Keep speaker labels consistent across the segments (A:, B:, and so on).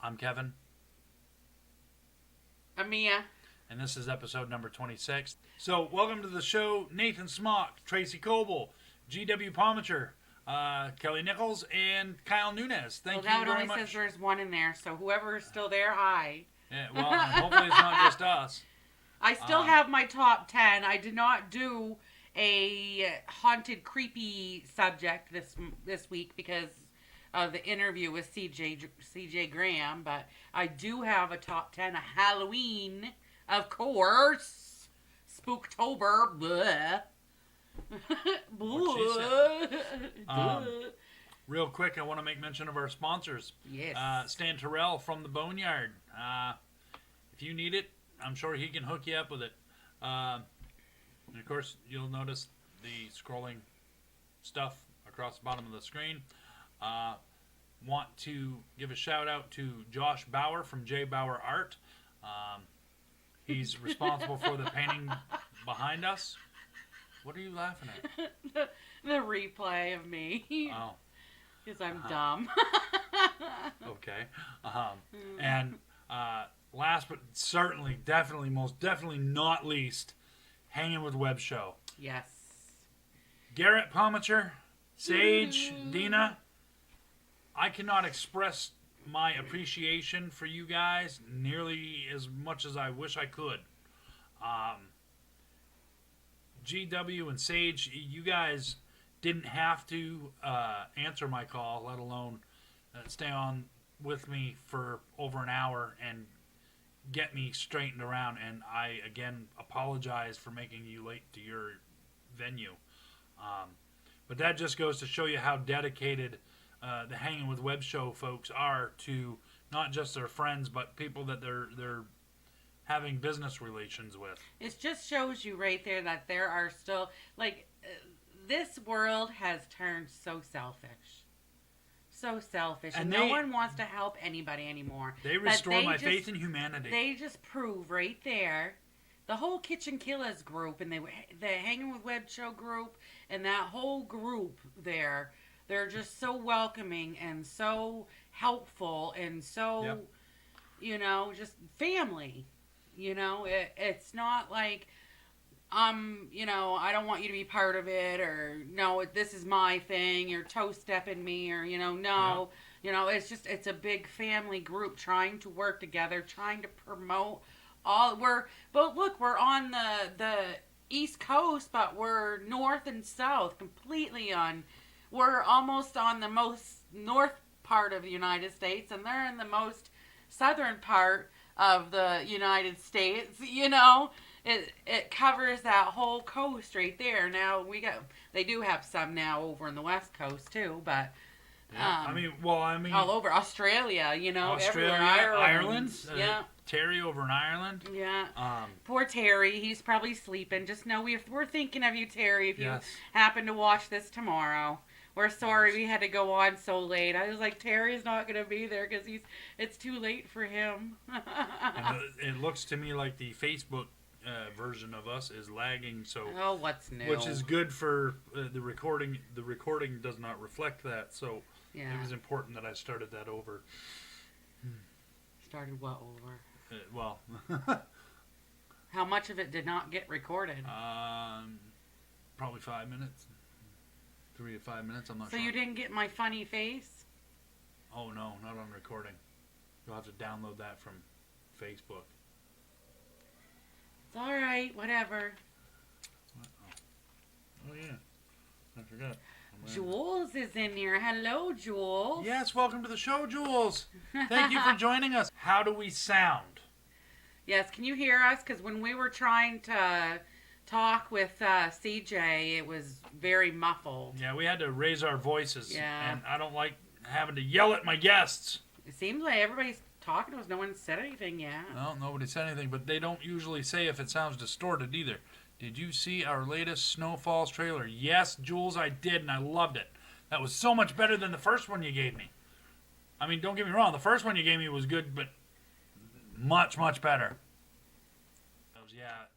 A: I'm Kevin.
B: I'm Mia.
A: And this is episode number 26. So, welcome to the show, Nathan Smock, Tracy Coble, G.W. Palmacher, Kelly Nichols, and Kyle Nunez. Thank you very much.
B: Well, now it only says there's one in there, so whoever is still there, hi.
A: Yeah, well, and hopefully it's not just us.
B: I still have my top 10. I did not do a haunted, creepy subject this week because of the interview with CJ Graham, but I do have a top 10 of Halloween, of course. Spooktober. Blah. Blah.
A: Real quick, I want to make mention of our sponsors.
B: Yes.
A: Stan Terrell from the Boneyard. If you need it, I'm sure he can hook you up with it. And of course, you'll notice the scrolling stuff across the bottom of the screen. Want to give a shout out to Josh Bauer from J. Bauer Art. He's responsible for the painting behind us. What are you laughing at?
B: The replay of me.
A: Oh.
B: Because I'm dumb.
A: Okay. And last but certainly, definitely, most definitely not least, Hangin with Web Show.
B: Yes.
A: Garrett Palmacher, Sage, Dina, I cannot express my appreciation for you guys nearly as much as I wish I could. GW and Sage, you guys didn't have to answer my call, let alone stay on with me for over an hour and get me straightened around. And I, again, apologize for making you late to your venue. But that just goes to show you how dedicated the Hangin with Web Show folks are to not just their friends, but people that they're having business relations with.
B: It just shows you right there that there are still, this world has turned so selfish. So selfish. And no one wants to help anybody anymore.
A: They restore my faith in humanity.
B: They just prove right there. The whole Kitchen Killers group and the Hangin with Web Show group and that whole group there, they're just so welcoming and so helpful and so, just family. It's not like, I don't want you to be part of it, or no, this is my thing, you're toe-stepping me, or, no. Yeah. It's a big family group trying to work together, trying to promote but look, we're on the East Coast, but we're north and south, we're almost on the most north part of the United States, and they're in the most southern part of the United States. It covers that whole coast right there. Now they do have some now over in the West Coast too, but all over Australia,
A: Australia,
B: everywhere.
A: Ireland,
B: yeah.
A: Terry over in Ireland.
B: Yeah. Poor Terry, he's probably sleeping. Just know we're thinking of you, Terry, if you happen to watch this tomorrow. We're sorry we had to go on so late. I was like, Terry's not going to be there because it's too late for him.
A: And it looks to me like the Facebook version of us is lagging. So
B: what's new?
A: Which is good for the recording. The recording does not reflect that. So it was important that I started that over.
B: Started what over?
A: Well.
B: How much of it did not get recorded?
A: Probably 5 minutes. 3 to 5 minutes, I'm not sure.
B: So you didn't get my funny face?
A: Oh, no, not on recording. You'll have to download that from Facebook.
B: It's alright, whatever.
A: Oh, yeah. I forgot.
B: Jules is in here. Hello, Jules.
A: Yes, welcome to the show, Jules. Thank you for joining us. How do we sound?
B: Yes, can you hear us? Because when we were trying to talk with CJ, it was very muffled.
A: Yeah, we had to raise our voices.
B: Yeah.
A: And I don't like having to yell at my guests.
B: It seems like everybody's talking to us. No one said anything yet.
A: No, nobody said anything, but they don't usually say if it sounds distorted either. Did you see our latest Snow Falls trailer? Yes, Jules, I did, and I loved it. That was so much better than the first one you gave me. I mean, don't get me wrong. The first one you gave me was good, but much, much better. Yeah.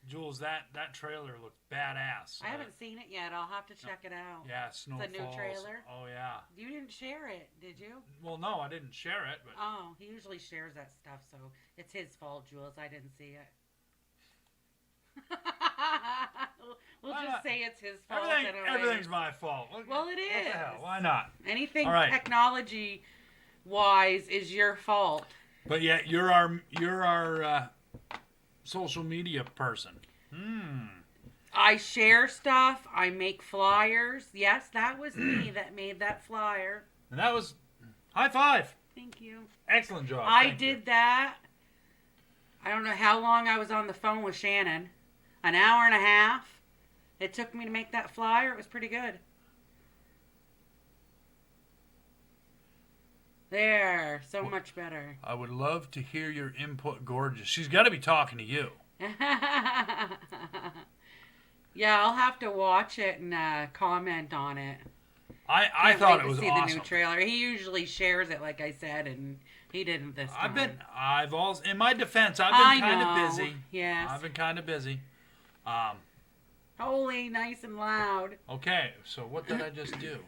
A: Jules, that trailer looked badass.
B: I haven't seen it yet. I'll have to check it out.
A: Yeah, Snow
B: It's a new
A: Falls.
B: trailer?
A: Oh yeah.
B: You didn't share it, did you?
A: Well, no, I didn't share it, but
B: Oh, he usually shares that stuff, so it's his fault, Jules. I didn't see it. we'll
A: Why
B: just
A: not?
B: say it's his fault.
A: Everything's my fault.
B: Well, it is.
A: What the hell? Why not?
B: Anything
A: All right.
B: technology-wise is your fault.
A: But yet you're our social media person.
B: I share stuff. I make flyers. Yes, that was me that made that flyer.
A: And that was high five.
B: Thank you.
A: Excellent job.
B: I
A: Thank you.
B: did that. I don't know how long I was on the phone with Shannon. An hour and a half. It took me to make that flyer. It was pretty good. There. So much better.
A: I would love to hear your input, gorgeous. She's got to be talking to you.
B: Yeah, I'll have to watch it and comment on it.
A: I thought it was
B: see
A: awesome.
B: The new trailer. He usually shares it, like I said, and he didn't this time.
A: I've also, in my defense, I've been kind of busy.
B: Yes.
A: I've been kind of busy.
B: Holy, nice and loud.
A: Okay, so what did I just do?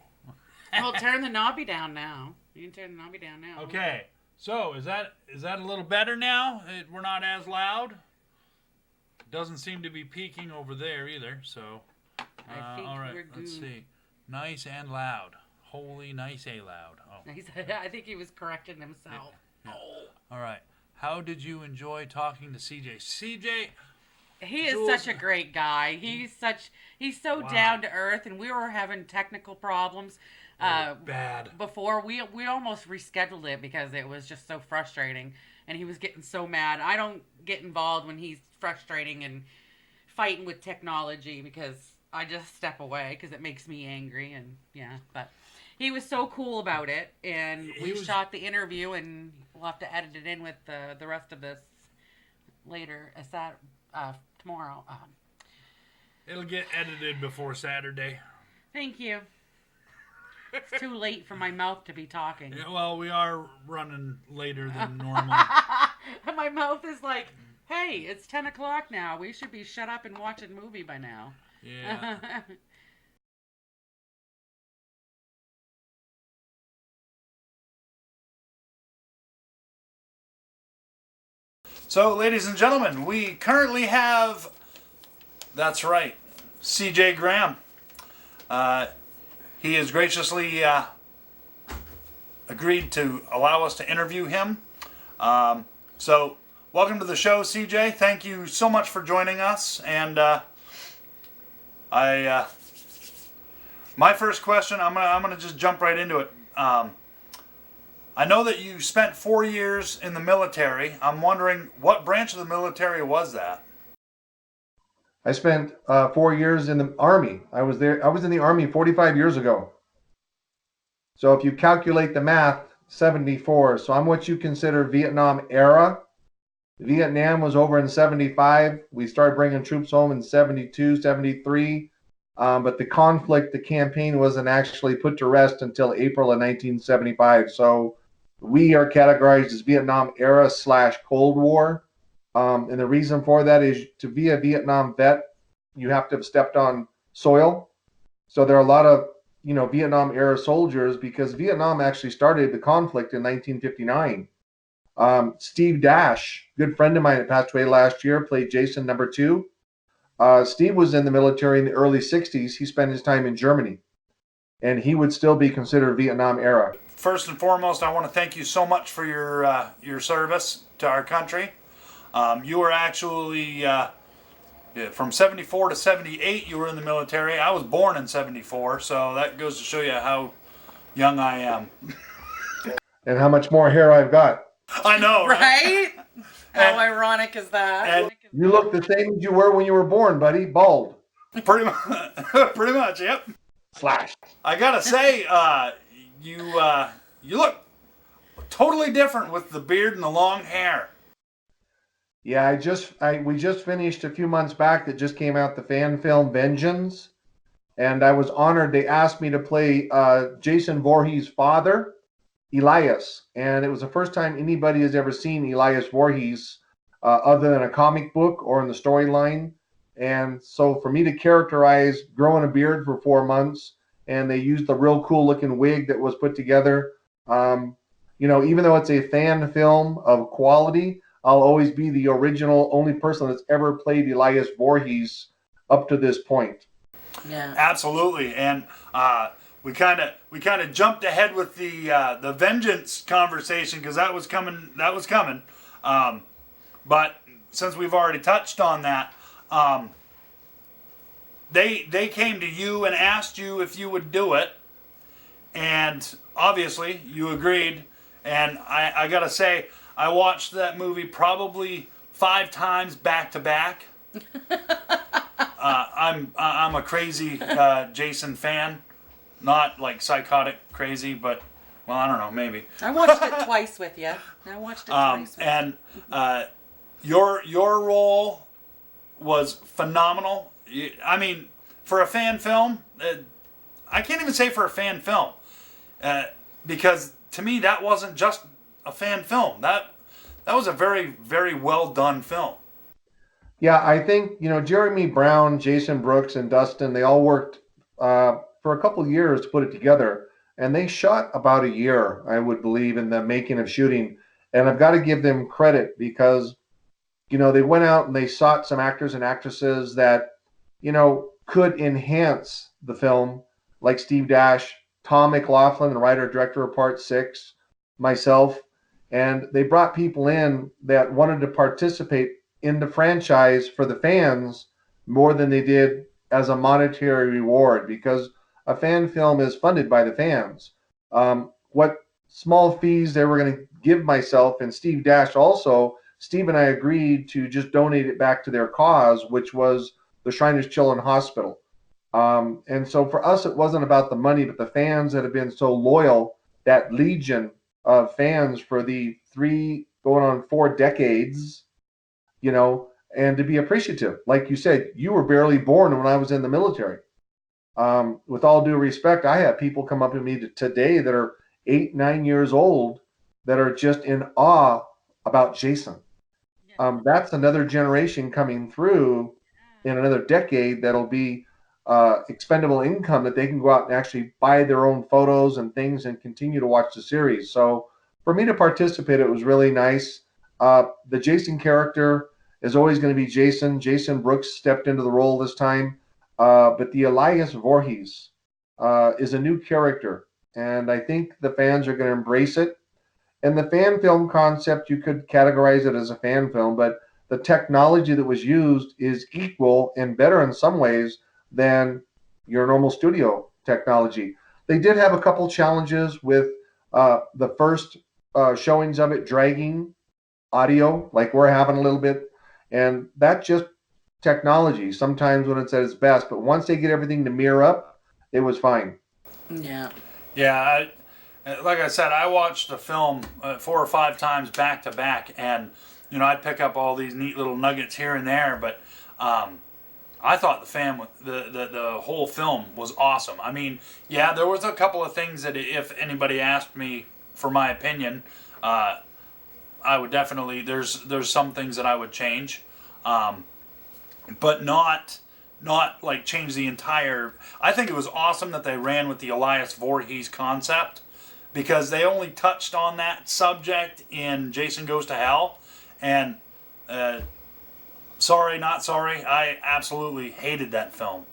B: Well, turn the knobby down now. You can turn the knobby down now.
A: Okay, so is that a little better now? We're not as loud. Doesn't seem to be peaking over there either. So,
B: I think
A: all right,
B: we're good.
A: let's see. Nice and loud. Holy, nice and loud. Oh.
B: I think he was correcting himself.
A: Yeah. All right. How did you enjoy talking to CJ? CJ.
B: He is
A: Jules,
B: such a great guy. He's so
A: Wow.
B: down to earth, and we were having technical problems.
A: Bad.
B: Before we almost rescheduled it because it was just so frustrating, and he was getting so mad. I don't get involved when he's frustrating and fighting with technology because I just step away because it makes me angry. And yeah, but he was so cool about it, and we shot the interview, and we'll have to edit it in with the rest of this later. Tomorrow.
A: It'll get edited before Saturday.
B: Thank you. It's too late for my mouth to be talking.
A: Yeah, well, we are running later than normal.
B: My mouth is like, hey, it's 10 o'clock now. We should be shut up and watching a movie by now.
A: Yeah. So, ladies and gentlemen, we currently have, that's right, CJ Graham. He has graciously agreed to allow us to interview him. So, welcome to the show, CJ. Thank you so much for joining us. And my first question, I'm gonna just jump right into it. I know that you spent 4 years in the military. I'm wondering, what branch of the military was that?
C: I spent 4 years in the Army. I was in the Army 45 years ago. So if you calculate the math, 74. So I'm what you consider Vietnam era. Vietnam was over in 75. We started bringing troops home in 72, 73. But the conflict, the campaign wasn't actually put to rest until April of 1975. So we are categorized as Vietnam era / Cold War. And the reason for that is to be a Vietnam vet, you have to have stepped on soil. So there are a lot of, Vietnam era soldiers because Vietnam actually started the conflict in 1959. Steve Dash, good friend of mine that passed away last year, played Jason #2. Steve was in the military in the early 60s. He spent his time in Germany, and he would still be considered Vietnam era.
A: First and foremost, I want to thank you so much for your service to our country. You were actually, from 74 to 78, you were in the military. I was born in 74, so that goes to show you how young I am.
C: And how much more hair I've got.
A: I know, right?
B: Right? How ironic is that?
A: And
C: You look the same as you were when you were born, buddy. Bald.
A: pretty much, pretty much, yep.
C: Slash.
A: I gotta say, you look totally different with the beard and the long hair.
C: Yeah, we just finished a few months back that just came out, the fan film Vengeance, and I was honored. They asked me to play Jason Voorhees' father, Elias, and it was the first time anybody has ever seen Elias Voorhees other than a comic book or in the storyline. And so for me to characterize growing a beard for 4 months, and they used the real cool looking wig that was put together, even though it's a fan film of quality, I'll always be the original only person that's ever played Elias Voorhees up to this point.
B: Yeah.
A: Absolutely, and we kind of jumped ahead with the vengeance conversation because that was coming. But since we've already touched on that, they came to you and asked you if you would do it, and obviously you agreed. And I gotta say, I watched that movie probably 5 times back to back. I'm a crazy Jason fan, not like psychotic crazy, but well, I don't know, maybe.
B: I watched it twice with you.
A: And your role was phenomenal. I mean, for a fan film, I can't even say for a fan film, because to me that wasn't just a fan film. That was a very, very well done film.
C: Yeah, I think, Jeremy Brown, Jason Brooks, and Dustin, they all worked for a couple of years to put it together. And they shot about a year, I would believe, in the making of shooting. And I've got to give them credit because, they went out and they sought some actors and actresses that, could enhance the film, like Steve Dash, Tom McLaughlin, the writer-director of Part 6, myself. And they brought people in that wanted to participate in the franchise for the fans more than they did as a monetary reward, because a fan film is funded by the fans. What small fees they were going to give myself and Steve Dash also, Steve and I agreed to just donate it back to their cause, which was the Shriners Children's Hospital. And so for us, it wasn't about the money, but the fans that have been so loyal, that legion of fans for the 3 going on 4 decades, and to be appreciative. Like you said, you were barely born when I was in the military. With all due respect, I have people come up to me today that are 8, 9 years old that are just in awe about Jason. That's another generation coming through in another decade that'll be expendable income that they can go out and actually buy their own photos and things and continue to watch the series. So for me to participate, it was really nice. The Jason character is always going to be Jason. Jason Brooks stepped into the role this time. But the Elias Voorhees is a new character, and I think the fans are going to embrace it. And the fan film concept, you could categorize it as a fan film, but the technology that was used is equal and better in some ways than your normal studio technology. They did have a couple challenges with the first showings of it dragging audio, like we're having a little bit, and that's just technology sometimes when it's at its best. But once they get everything to mirror up, it was fine.
A: Yeah. Like I said, I watched the film 4 or 5 times back to back, and I'd pick up all these neat little nuggets here and there. But I thought the whole film was awesome. I mean, yeah, there was a couple of things that if anybody asked me for my opinion, I would definitely there's some things that I would change, but not like change the entire. I think it was awesome that they ran with the Elias Voorhees concept, because they only touched on that subject in Jason Goes to Hell, and sorry, not sorry, I absolutely hated that film.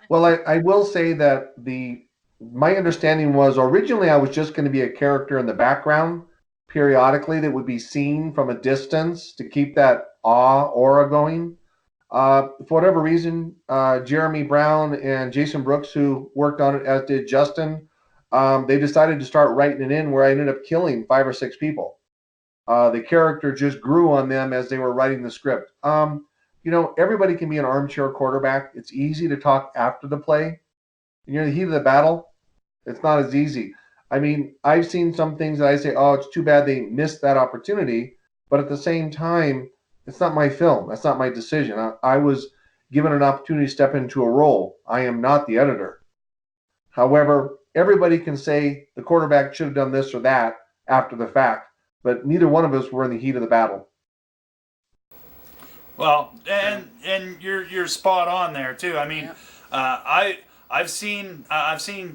C: Well, I will say that my understanding was originally I was just going to be a character in the background periodically that would be seen from a distance to keep that aura going. For whatever reason, Jeremy Brown and Jason Brooks, who worked on it, as did Justin, they decided to start writing it in, where I ended up killing 5 or 6 people. The character just grew on them as they were writing the script. Everybody can be an armchair quarterback. It's easy to talk after the play. When you're in the heat of the battle, it's not as easy. I mean, I've seen some things that I say, oh, it's too bad they missed that opportunity. But at the same time, it's not my film. That's not my decision. I was given an opportunity to step into a role. I am not the editor. However, everybody can say the quarterback should have done this or that after the fact, but neither one of us were in the heat of the battle.
A: Well, and and you're spot on there too. I mean,
B: Yep.
A: I've seen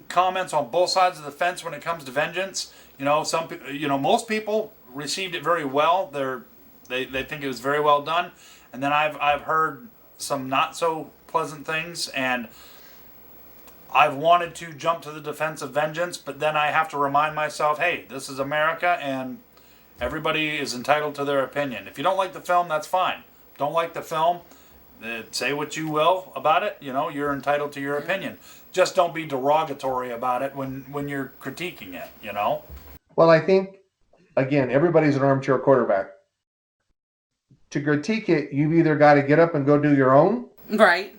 A: comments on both sides of the fence when it comes to Vengeance. Most people received it very well. They think it was very well done, and then I've heard some not so pleasant things, and I've wanted to jump to the defense of Vengeance, but then I have to remind myself, hey, this is America, and everybody is entitled to their opinion. If you don't like the film, that's fine. Don't like the film, say what you will about it. You're entitled to your opinion. Just don't be derogatory about it when you're critiquing it.
C: Well, I think, again, everybody's an armchair quarterback. To critique it, you've either got to get up and go do your own,
B: Right.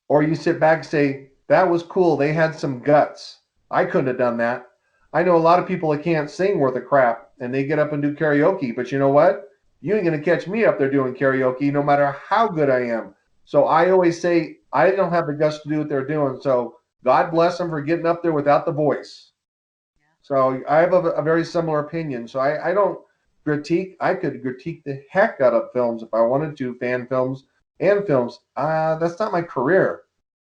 C: or you sit back and say, that was cool. They had some guts. I couldn't have done that. I know a lot of people that can't sing worth a crap, and they get up and do karaoke. But you know what? You ain't going to catch me up there doing karaoke no matter how good I am. So I always say, I don't have the guts to do what they're doing. So God bless them for getting up there without the voice. So I have a very similar opinion. So I don't critique. I could critique the heck out of films if I wanted to, fan films and films. That's not my career.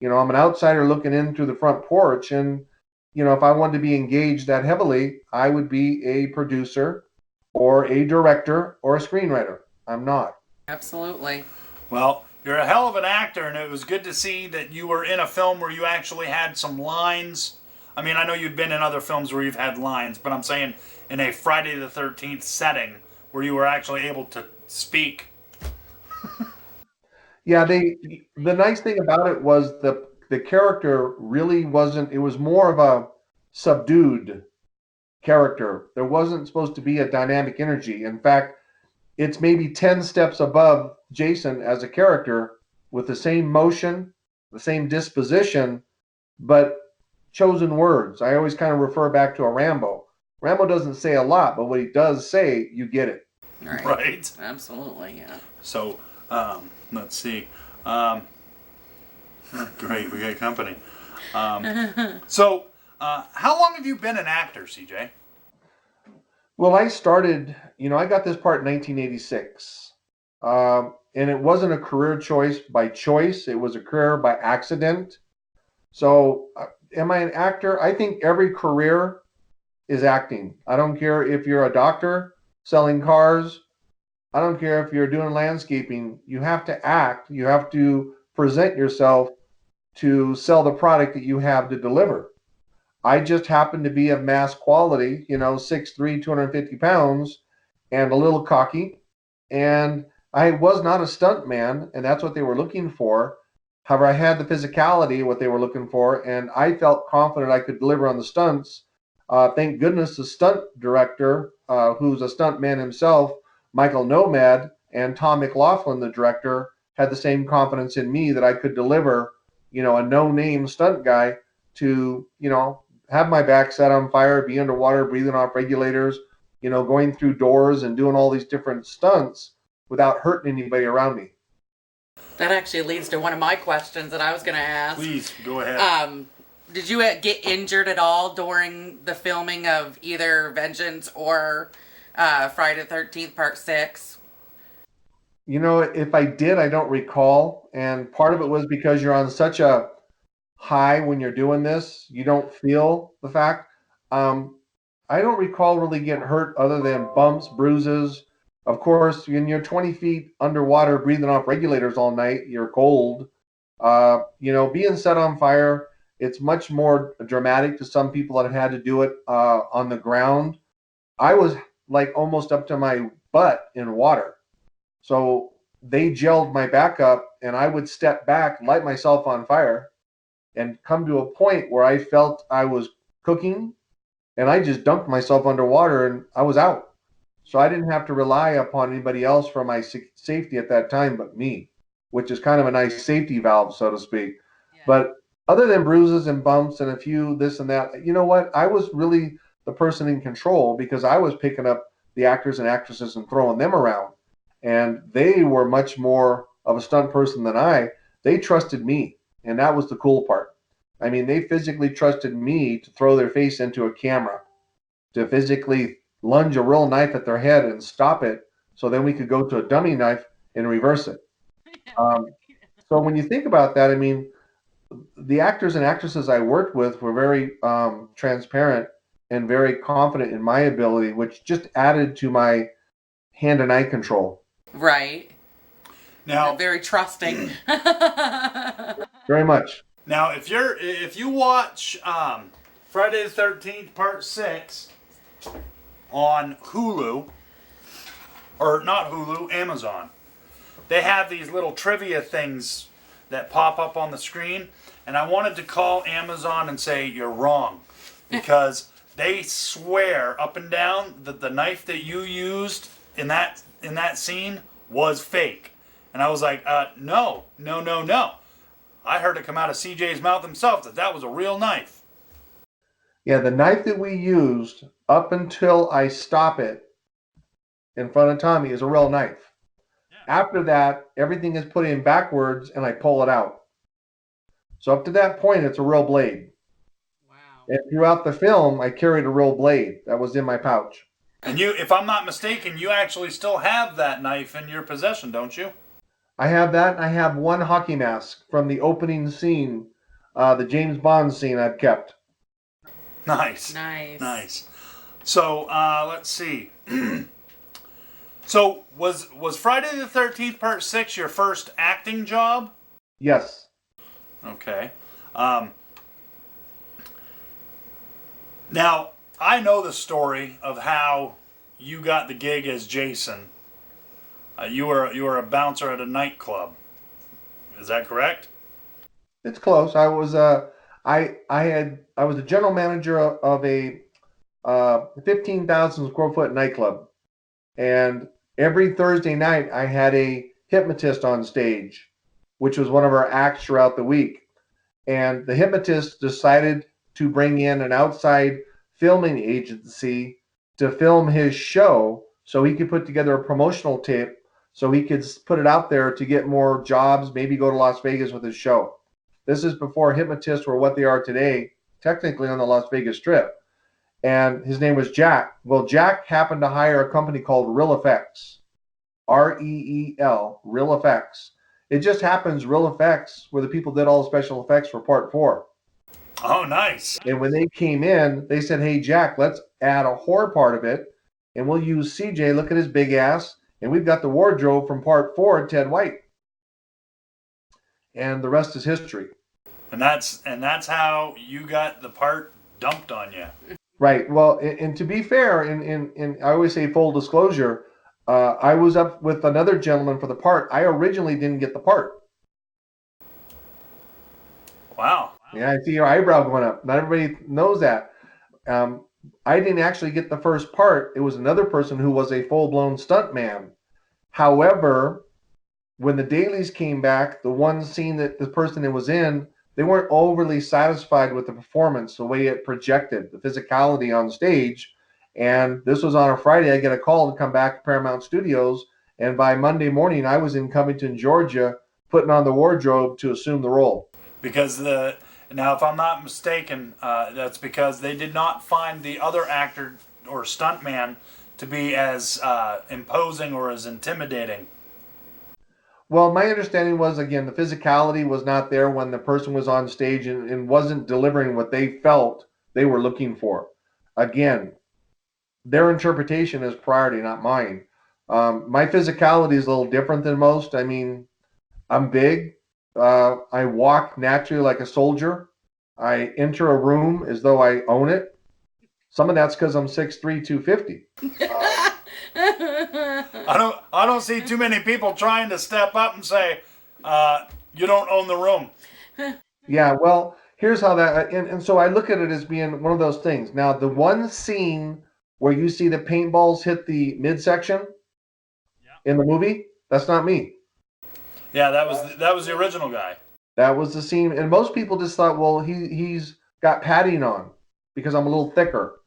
C: I'm an outsider looking in through the front porch. And, if I wanted to be engaged that heavily, I would be a producer or a director or a screenwriter. I'm not.
B: Absolutely.
A: Well, you're a hell of an actor, and it was good to see that you were in a film where you actually had some lines. I mean, I know you've been in other films where you've had lines, but I'm saying in a Friday the 13th setting where you were actually able to speak.
C: Yeah, the nice thing about it was the character really wasn't. It was more of a subdued character. There wasn't supposed to be a dynamic energy. In fact, it's maybe 10 steps above Jason as a character, with the same motion, the same disposition, but chosen words. I always kind of refer back to a Rambo. Rambo doesn't say a lot, but what he does say, you get it.
A: Right.
B: Absolutely, yeah.
A: So, let's see. Great, we got company. So, how long have you been an actor, CJ?
C: Well, I started, I got this part in 1986. And it wasn't a career choice by choice. It was a career by accident. So, am I an actor? I think every career is acting. I don't care if you're a doctor selling cars. I don't care if you're doing landscaping. You have to act. You have to present yourself to sell the product that you have to deliver. I just happen to be of mass quality, 6'3", 250 pounds, and a little cocky. And I was not a stunt man, and that's what they were looking for. However, I had the physicality, what they were looking for, and I felt confident I could deliver on the stunts. Thank goodness the stunt director, who's a stunt man himself, Michael Nomad, and Tom McLaughlin, the director, had the same confidence in me that I could deliver, a no-name stunt guy to, have my back set on fire, be underwater, breathing off regulators, going through doors and doing all these different stunts without hurting anybody around me.
B: That actually leads to one of my questions that I was going to ask.
A: Please, go ahead.
B: Did you get injured at all during the filming of either Vengeance or Friday the 13th Part 6?
C: If I did, I don't recall. And part of it was because you're on such a high when you're doing this, you don't feel the fact. I don't recall really getting hurt other than bumps, bruises. Of course, when you're 20 feet underwater breathing off regulators all night, you're cold. Being set on fire, it's much more dramatic to some people that have had to do it on the ground. I was like almost up to my butt in water. So they gelled my back up, and I would step back, light myself on fire, and come to a point where I felt I was cooking, and I just dunked myself underwater, and I was out. So I didn't have to rely upon anybody else for my safety at that time but me, which is kind of a nice safety valve, so to speak.
B: Yeah.
C: But other than bruises and bumps and a few this and that, you know what? I was really the person in control because I was picking up the actors and actresses and throwing them around. And they were much more of a stunt person than I. They trusted me, and that was the cool part. I mean, they physically trusted me to throw their face into a camera, to physically lunge a real knife at their head and stop it, so then we could go to a dummy knife and reverse it. Um, so when you think about that, I mean, the actors and actresses I worked with were very transparent and very confident in my ability, which just added to my hand and eye control.
B: Right.
D: Now,
B: Very trusting.
C: Very much.
D: now, if you watch Friday the 13th Part 6 on Hulu, or not Hulu, Amazon, they have these little trivia things that pop up on the screen, and I wanted to call Amazon and say you're wrong, because they swear up and down that the knife that you used in that scene was fake. And I was like, no. I heard it come out of CJ's mouth himself that was a real knife.
C: Yeah, the knife that we used up until I stop it in front of Tommy is a real knife.
A: Yeah.
C: After that, everything is put in backwards and I pull it out. So up to that point, it's a real blade.
B: Wow.
C: And throughout the film, I carried a real blade that was in my pouch.
D: And you, if I'm not mistaken, you actually still have that knife in your possession, don't you?
C: I have that, and I have one hockey mask from the opening scene, the James Bond scene I've kept.
D: Nice.
B: Nice.
D: So let's see. So was Friday the 13th Part 6 your first acting job?
C: Yes.
D: Okay. Now, I know the story of how you got the gig as Jason. You were a bouncer at a nightclub. Is that correct?
C: It's close. I was I was the general manager of a 15,000 square foot nightclub, and every Thursday night I had a hypnotist on stage, which was one of our acts throughout the week. And the hypnotist decided to bring in an outside filming agency to film his show so he could put together a promotional tape so he could put it out there to get more jobs, maybe go to Las Vegas with his show. This is before hypnotists were what they are today, technically on the Las Vegas Strip. And his name was Jack. Well, Jack happened to hire a company called Real Effects, Reel, Real Effects. It just happens Real Effects were the people that did all the special effects for Part 4.
D: Oh, nice.
C: And when they came in, they said, hey, Jack, let's add a horror part of it, and we'll use CJ, look at his big ass, and we've got the wardrobe from Part 4, Ted White. And the rest is history.
D: And that's how you got the part dumped on you.
C: Right. Well, and to be fair, and I always say full disclosure, I was up with another gentleman for the part. I originally didn't get the part.
D: Wow.
C: Yeah, I see your eyebrow going up. Not everybody knows that. I didn't actually get the first part. It was another person who was a full-blown stunt man. However, when the dailies came back, the one scene that the person that was in, they weren't overly satisfied with the performance, the way it projected, the physicality on stage. And this was on a Friday. I get a call to come back to Paramount Studios. And by Monday morning, I was in Covington, Georgia, putting on the wardrobe to assume the role.
D: Because now, if I'm not mistaken, that's because they did not find the other actor or stuntman to be as imposing or as intimidating.
C: Well, my understanding was, again, the physicality was not there when the person was on stage and wasn't delivering what they felt they were looking for. Again, their interpretation is priority, not mine. My physicality is a little different than most. I mean, I'm big. I walk naturally like a soldier. I enter a room as though I own it. Some of that's because I'm 6'3", 250.
D: I don't see too many people trying to step up and say, you don't own the room.
C: Yeah, well, here's how that, and so I look at it as being one of those things. Now, the one scene where you see the paintballs hit the midsection in the movie, that's not me.
D: Yeah, that was the original guy.
C: That was the scene, and most people just thought, well, he's got padding on because I'm a little thicker.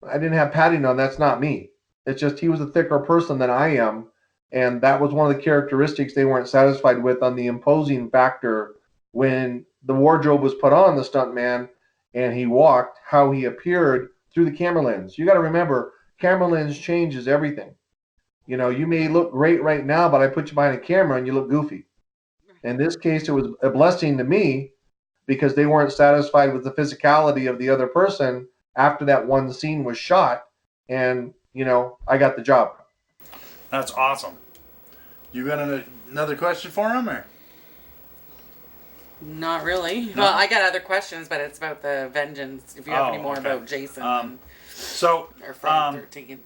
C: I didn't have padding on. That's not me. It's just he was a thicker person than I am, and that was one of the characteristics they weren't satisfied with on the imposing factor when the wardrobe was put on the stuntman and he walked, how he appeared through the camera lens. You got to remember, camera lens changes everything. You know, you may look great right now, but I put you behind a camera and you look goofy. In this case, it was a blessing to me because they weren't satisfied with the physicality of the other person after that one scene was shot. And, I got the job.
D: That's awesome. You got another question for him, or?
B: Not really.
D: No?
B: Well, I got other questions, but it's about the vengeance. If you have any more
D: okay.
B: about Jason
D: So,
B: or Friday the 13th.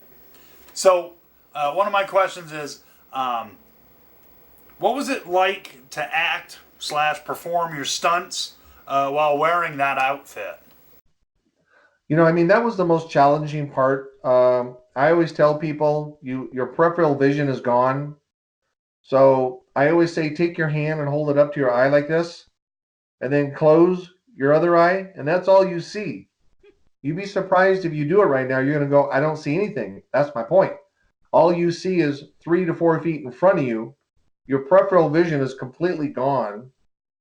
D: So, one of my questions is, what was it like to act / perform your stunts while wearing that outfit?
C: That was the most challenging part. I always tell people, your peripheral vision is gone. So I always say, take your hand and hold it up to your eye like this, and then close your other eye, and that's all you see. You'd be surprised if you do it right now. You're going to go, I don't see anything. That's my point. All you see is 3 to 4 feet in front of you. Your peripheral vision is completely gone.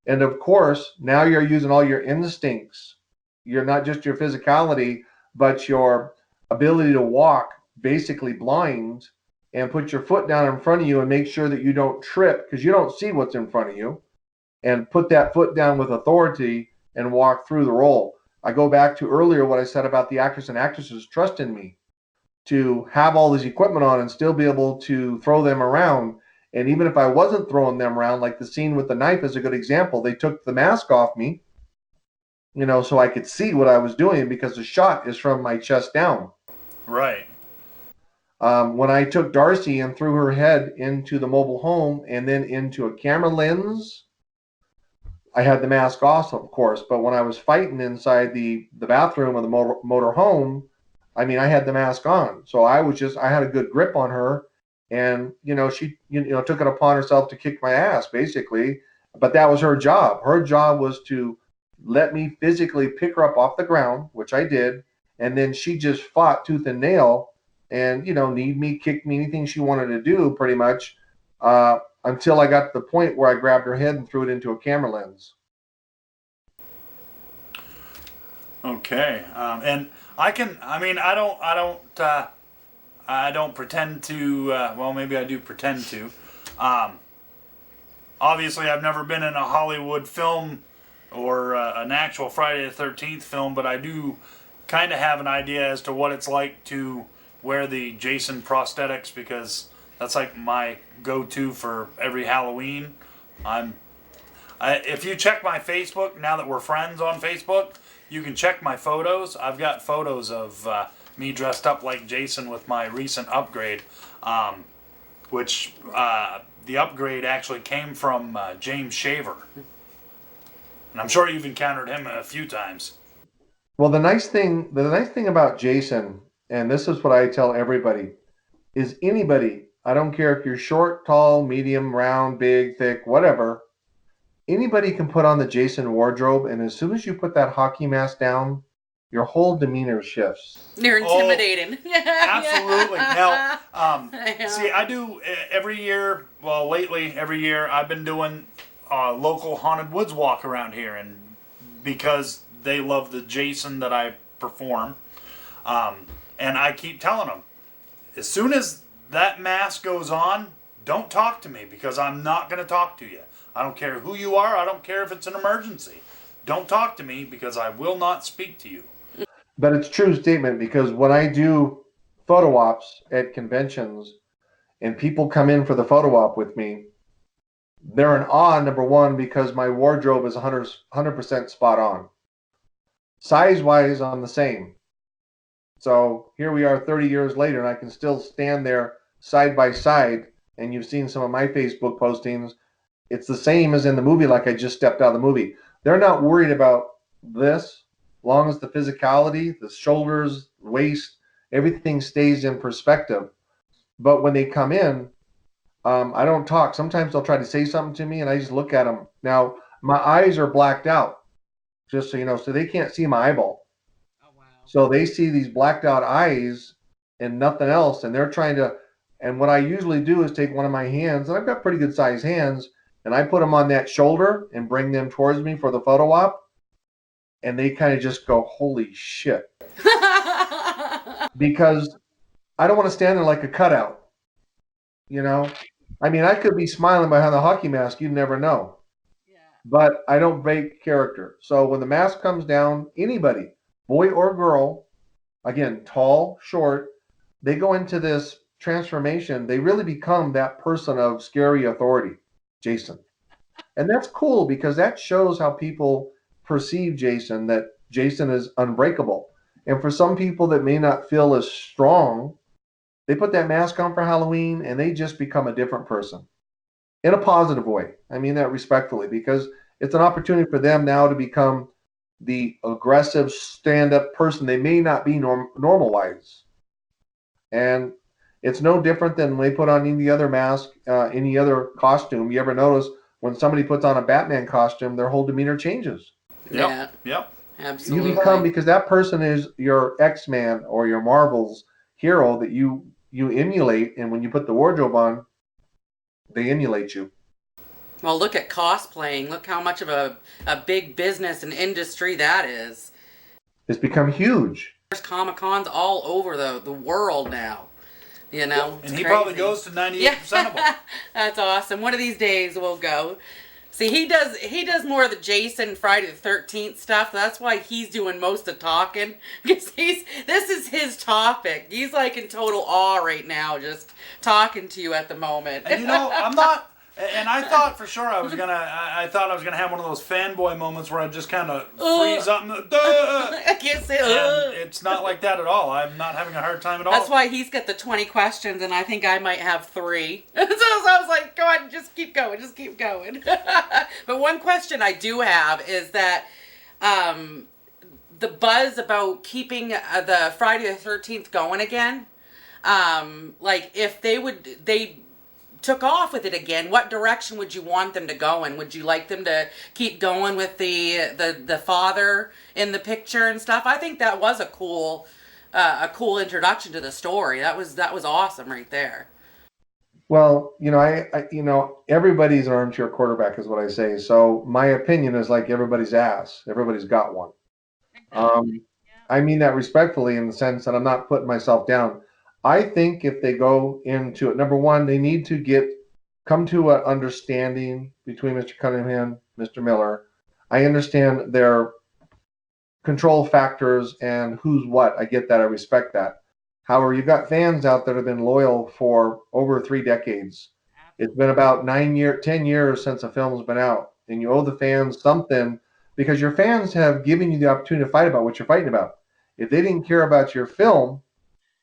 C: And of course, now you're using all your instincts. You're not just your physicality, but your ability to walk basically blind and put your foot down in front of you and make sure that you don't trip because you don't see what's in front of you, and put that foot down with authority and walk through the role. I go back to earlier what I said about the actors and actresses trust in me to have all this equipment on and still be able to throw them around. And even if I wasn't throwing them around, like the scene with the knife is a good example. They took the mask off me, so I could see what I was doing because the shot is from my chest down.
D: Right.
C: When I took Darcy and threw her head into the mobile home and then into a camera lens, I had the mask off, of course. But when I was fighting inside the bathroom of the motor home, I had the mask on. So I had a good grip on her. And, she, took it upon herself to kick my ass, basically. But that was her job. Her job was to let me physically pick her up off the ground, which I did. And then she just fought tooth and nail and, kneed me, kicked me, anything she wanted to do, pretty much, until I got to the point where I grabbed her head and threw it into a camera lens.
D: Okay. And I don't pretend to, well, maybe I do pretend to. Obviously, I've never been in a Hollywood film or an actual Friday the 13th film, but I do kind of have an idea as to what it's like to wear the Jason prosthetics because that's like my go-to for every Halloween. If you check my Facebook, now that we're friends on Facebook, you can check my photos. I've got photos of me dressed up like Jason with my recent upgrade, which the upgrade actually came from James Shaver. And I'm sure you've encountered him a few times.
C: Well, the nice thing about Jason, and this is what I tell everybody, is anybody, I don't care if you're short, tall, medium, round, big, thick, whatever, anybody can put on the Jason wardrobe, and as soon as you put that hockey mask down, your whole demeanor shifts.
B: You're intimidating.
D: Absolutely. Now, see, I do every year, well, lately, every year, I've been doing local haunted woods walk around here, and because they love the Jason that I perform, and I keep telling them, as soon as that mask goes on, don't talk to me because I'm not going to talk to you. I don't care who you are. I don't care if it's an emergency. Don't talk to me because I will not speak to you.
C: But it's a true statement because when I do photo ops at conventions and people come in for the photo op with me, they're in awe, number one, because my wardrobe is 100% spot on. Size-wise, I'm the same. So here we are 30 years later, and I can still stand there side by side, and you've seen some of my Facebook postings. It's the same as in the movie, like I just stepped out of the movie. They're not worried about this, as long as the physicality, the shoulders, waist, everything stays in perspective. But when they come in, I don't talk. Sometimes they'll try to say something to me, and I just look at them. Now, my eyes are blacked out, just so you know, so they can't see my eyeball.
B: Oh, wow.
C: So they see these blacked out eyes and nothing else, and they're trying to. And what I usually do is take one of my hands, and I've got pretty good sized hands, and I put them on that shoulder and bring them towards me for the photo op, and they kind of just go, "Holy shit," because I don't want to stand there like a cutout. I could be smiling behind the hockey mask. You'd never know. but I don't break character. So when the mask comes down, anybody, boy or girl, again, tall, short, they go into this transformation. They really become that person of scary authority, Jason. And that's cool because that shows how people perceive Jason, that Jason is unbreakable. And for some people that may not feel as strong, they put that mask on for Halloween and they just become a different person in a positive way. I mean that respectfully because it's an opportunity for them now to become the aggressive stand-up person they may not be normal wise. And it's no different than when they put on any other mask, any other costume. You ever notice when somebody puts on a Batman costume, their whole demeanor changes.
B: Yeah,
D: Yep.
B: absolutely.
C: You become, because that person is your X-Man or your Marvel's hero that you emulate, and when you put the wardrobe on, they emulate you.
B: Well, look at cosplaying. Look how much of a big business and industry that is.
C: It's become huge.
B: There's Comic-Cons all over the world now. You know,
D: And he probably goes to 98% of them.
B: That's awesome. One of these days we'll go. See, he does more of the Jason Friday the 13th stuff. That's why he's doing most of talking, because this is his topic. He's like in total awe right now, just talking to you at the moment.
D: And you know, I'm not. And I thought for sure I was gonna have one of those fanboy moments where I just kind of freeze up and
B: I can't say.
D: and it's not like that at all. I'm not having a hard time at all.
B: That's why he's got the 20 questions, and I think I might have 3. So I was like, go on, just keep going, just keep going. But one question I do have is that the buzz about keeping the Friday the 13th going again, like if they took off with it again, what direction would you want them to go in? Would you like them to keep going with the father in the picture and stuff? I think that was a cool introduction to the story. That was awesome right there.
C: Well, you know, I everybody's an armchair quarterback is what I say. So my opinion is like everybody's ass. Everybody's got one. I mean that respectfully in the sense that I'm not putting myself down. I think if they go into it, number one, they need to come to an understanding between Mr. Cunningham, Mr. Miller. I understand their control factors and who's what. I get that. I respect that. However, you've got fans out there that have been loyal for over 3 decades. It's been about 10 years since a film's been out, and you owe the fans something because your fans have given you the opportunity to fight about what you're fighting about. If they didn't care about your film,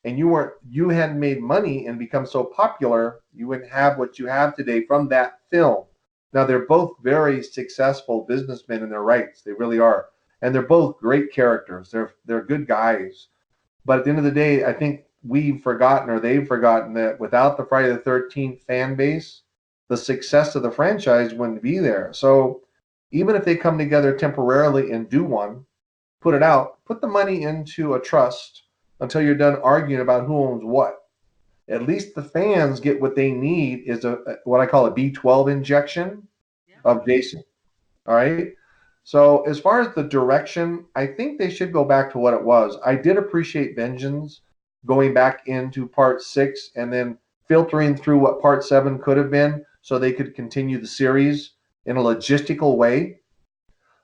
C: and you hadn't made money and become so popular, you wouldn't have what you have today from that film. Now, they're both very successful businessmen in their rights. They really are. And they're both great characters. They're good guys. But at the end of the day, I think we've forgotten, or they've forgotten, that without the Friday the 13th fan base, the success of the franchise wouldn't be there. So even if they come together temporarily and do one, put it out, put the money into a trust until you're done arguing about who owns what. At least the fans get what they need is what I call a B12 injection of Jason. All right. So as far as the direction, I think they should go back to what it was. I did appreciate Vengeance going back into part 6 and then filtering through what part 7 could have been so they could continue the series in a logistical way.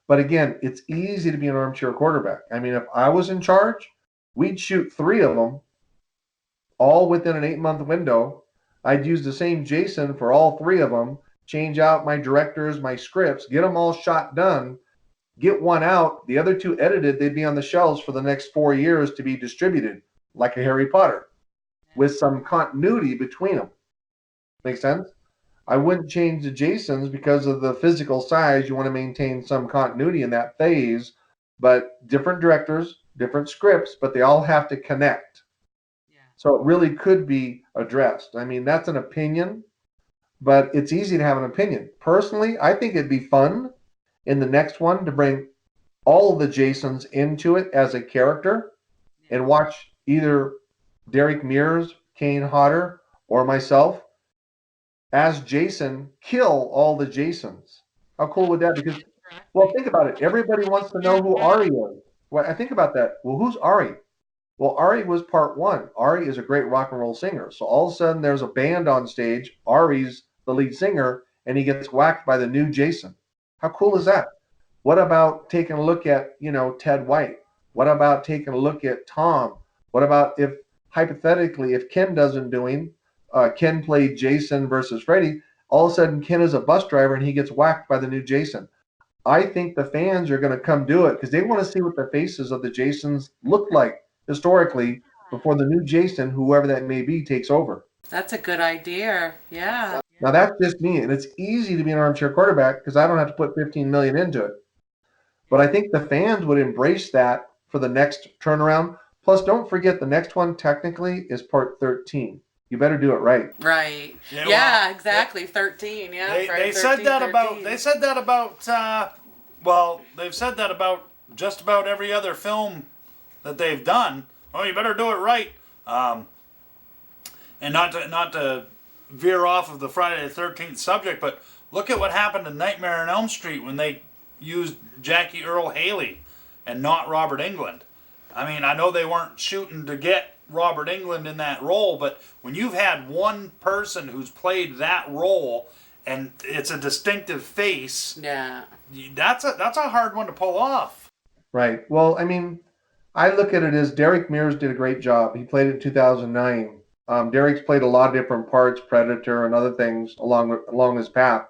C: But again, it's easy to be an armchair quarterback. I mean, if I was in charge, we'd shoot 3 of them all within an 8-month window. I'd use the same Jason for all 3 of them, change out my directors, my scripts, get them all shot done, get one out, the other 2 edited, they'd be on the shelves for the next 4 years to be distributed, like a Harry Potter, with some continuity between them. Make sense? I wouldn't change the Jasons because of the physical size. You want to maintain some continuity in that phase, but different directors, different scripts, but they all have to connect. Yeah. So it really could be addressed. I mean, that's an opinion, but it's easy to have an opinion. Personally, I think it'd be fun in the next one to bring all of the Jasons into it as a character and watch either Derek Mears, Kane Hodder, or myself as Jason kill all the Jasons. How cool would that be? Because, well, think about it. Everybody wants to know who Ari is. Well, I think about that. Well, who's Ari? Well, Ari was part 1. Ari is a great rock and roll singer. So all of a sudden there's a band on stage. Ari's the lead singer, and he gets whacked by the new Jason. How cool is that? What about taking a look at, Ted White? What about taking a look at Tom? What about if, hypothetically, if Ken doesn't doing, Ken played Jason versus Freddy, all of a sudden Ken is a bus driver and he gets whacked by the new Jason. I think the fans are going to come do it because they want to see what the faces of the Jasons look like historically before the new Jason, whoever that may be, takes over.
B: That's a good idea. Yeah.
C: Now that's just me, and it's easy to be an armchair quarterback because I don't have to put 15 million into it. But I think the fans would embrace that for the next turnaround. Plus, don't forget the next one technically is part 13. You better do it right.
B: Right.
D: Yeah,
B: Yeah,
D: well,
B: exactly. 13. Yeah.
D: They
B: Friday
D: said
B: 13,
D: that
B: 13.
D: about. They said that about. Well, they've said that about just about every other film that they've done. Oh, you better do it right. And not to veer off of the Friday the 13th subject, but look at what happened in Nightmare on Elm Street when they used Jackie Earle Haley and not Robert Englund. I mean, I know they weren't shooting to get Robert Englund in that role, but when you've had one person who's played that role and it's a distinctive face,
B: Yeah.
D: that's a hard one to pull off.
C: Right. Well, I mean, I look at it as Derek Mears did a great job. He played it in 2009. Derek's played a lot of different parts, Predator and other things along his path.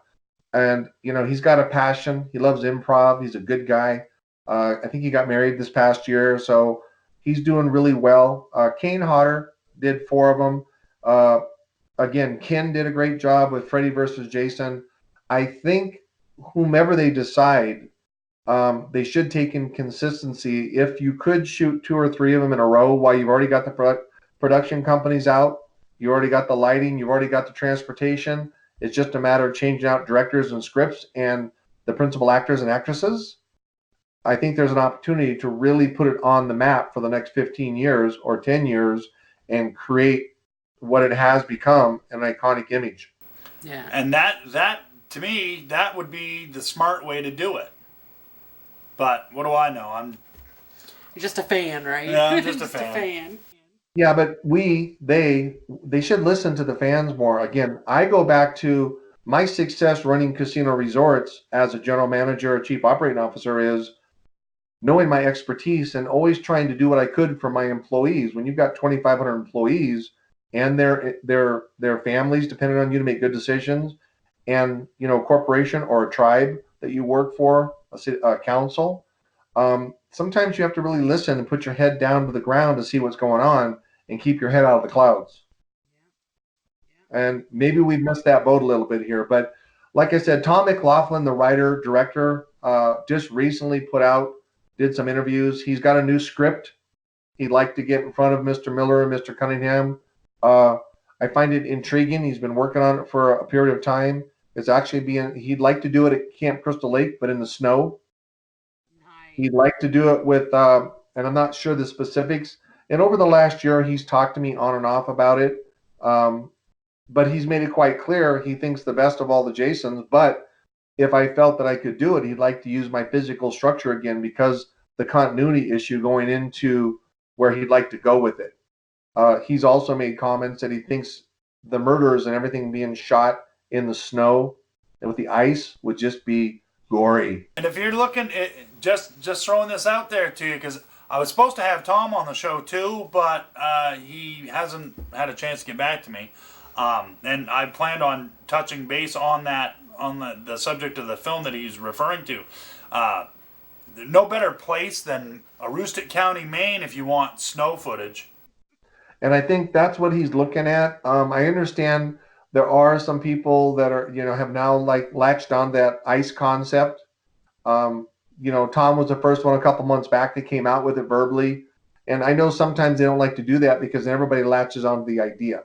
C: And, he's got a passion. He loves improv. He's a good guy. I think he got married this past year, so he's doing really well. Kane Hodder did 4 of them. Again, Ken did a great job with Freddy versus Jason. I think whomever they decide, they should take in consistency. If you could shoot 2 or 3 of them in a row while you've already got the production companies out, you already got the lighting, you've already got the transportation. It's just a matter of changing out directors and scripts and the principal actors and actresses. I think there's an opportunity to really put it on the map for the next 15 years or 10 years and create what it has become, an iconic image.
B: Yeah.
D: And that to me, that would be the smart way to do it. But what do I know?
B: You're just a fan, right?
D: Yeah, I'm just a fan.
C: Yeah, but they should listen to the fans more. Again, I go back to my success running casino resorts as a general manager or chief operating officer is knowing my expertise and always trying to do what I could for my employees. When you've got 2,500 employees and their families depending on you to make good decisions, and a corporation or a tribe that you work for, a council, sometimes you have to really listen and put your head down to the ground to see what's going on and keep your head out of the clouds. And maybe we've missed that boat a little bit here. But like I said, Tom McLaughlin, the writer, director, just recently did some interviews. He's got a new script. He'd like to get in front of Mr. Miller and Mr. Cunningham. I find it intriguing. He's been working on it for a period of time. It's actually he'd like to do it at Camp Crystal Lake, but in the snow. He'd like to do it with, and I'm not sure the specifics. And over the last year, he's talked to me on and off about it. But he's made it quite clear he thinks the best of all the Jasons. But if I felt that I could do it, he'd like to use my physical structure again because the continuity issue going into where he'd like to go with it. He's also made comments that he thinks the murders and everything being shot in the snow and with the ice would just be gory.
D: And if you're looking at just throwing this out there to you, because I was supposed to have Tom on the show too, but he hasn't had a chance to get back to me. And I planned on touching base on that, on the subject of the film that he's referring to. No better place than Aroostook County, Maine, if you want snow footage.
C: And I think that's what he's looking at. I understand there are some people that are, have now latched on that ice concept. Tom was the first one a couple months back that came out with it verbally. And I know sometimes they don't like to do that because everybody latches on to the idea,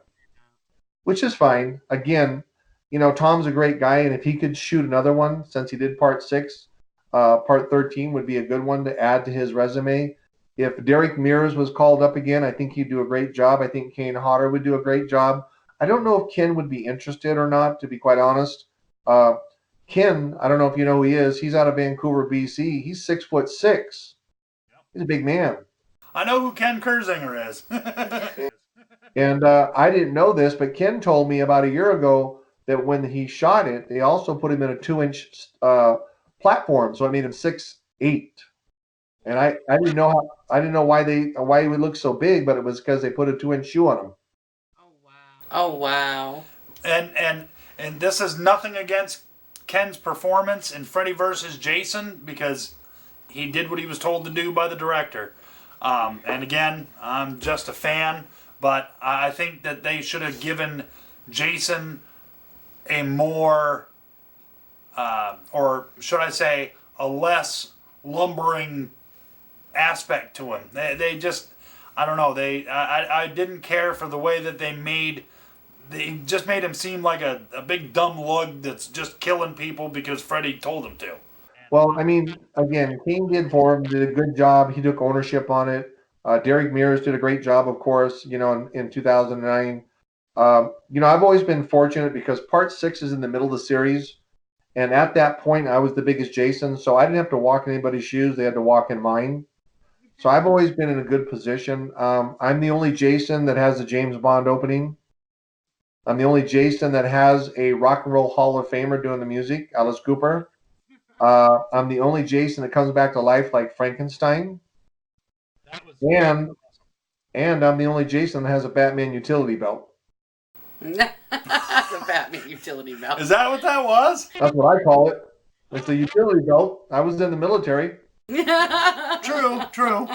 C: which is fine. Again, Tom's a great guy. And if he could shoot another one, since he did part 6, part 13 would be a good one to add to his resume. If Derek Mears was called up again, I think he'd do a great job. I think Kane Hodder would do a great job. I don't know if Ken would be interested or not, to be quite honest. Ken, I don't know if you know who he is. He's out of Vancouver, BC. He's 6'6". He's a big man.
D: I know who Ken Kersinger is.
C: And I didn't know this, but Ken told me about a year ago that when he shot it, they also put him in a 2-inch platform, so it made him 6'8". And I didn't know why he would look so big, but it was because they put a 2-inch shoe on him.
B: Oh wow.
E: Oh wow.
D: And this is nothing against Ken's performance in Freddy versus Jason, because he did what he was told to do by the director. And again, I'm just a fan, but I think that they should have given Jason a more, or should I say, a less lumbering aspect to him. They just, I don't know. I didn't care for the way that they just made him seem like a big dumb lug that's just killing people because Freddy told him to.
C: Well, I mean, again, King did a good job. He took ownership on it. Derek Mears did a great job, of course, in 2009. I've always been fortunate because part 6 is in the middle of the series. And at that point, I was the biggest Jason, so I didn't have to walk in anybody's shoes. They had to walk in mine. So I've always been in a good position. I'm the only Jason that has a James Bond opening. I'm the only Jason that has a Rock and Roll Hall of Famer doing the music, Alice Cooper. I'm the only Jason that comes back to life like Frankenstein. And I'm the only Jason that has a Batman utility belt.
E: That's a Batman utility belt.
D: Is that what that was?
C: That's what I call it. It's a utility belt. I was in the military.
D: True.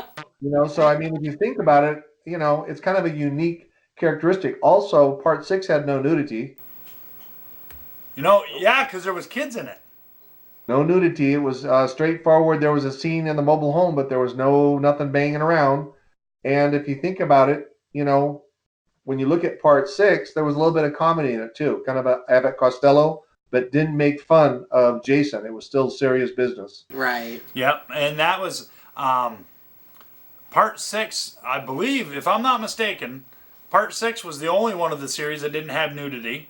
C: So I mean, if you think about it, it's kind of a unique characteristic. Also, part 6 had no nudity.
D: Yeah, because there was kids in it.
C: No nudity. It was straightforward. There was a scene in the mobile home, but there was nothing banging around. And if you think about it, when you look at part 6, there was a little bit of comedy in it too, kind of a Abbott Costello, but didn't make fun of Jason. It was still serious business.
E: Right.
D: Yep, and that was part 6, I believe, if I'm not mistaken. Part 6 was the only one of the series that didn't have nudity.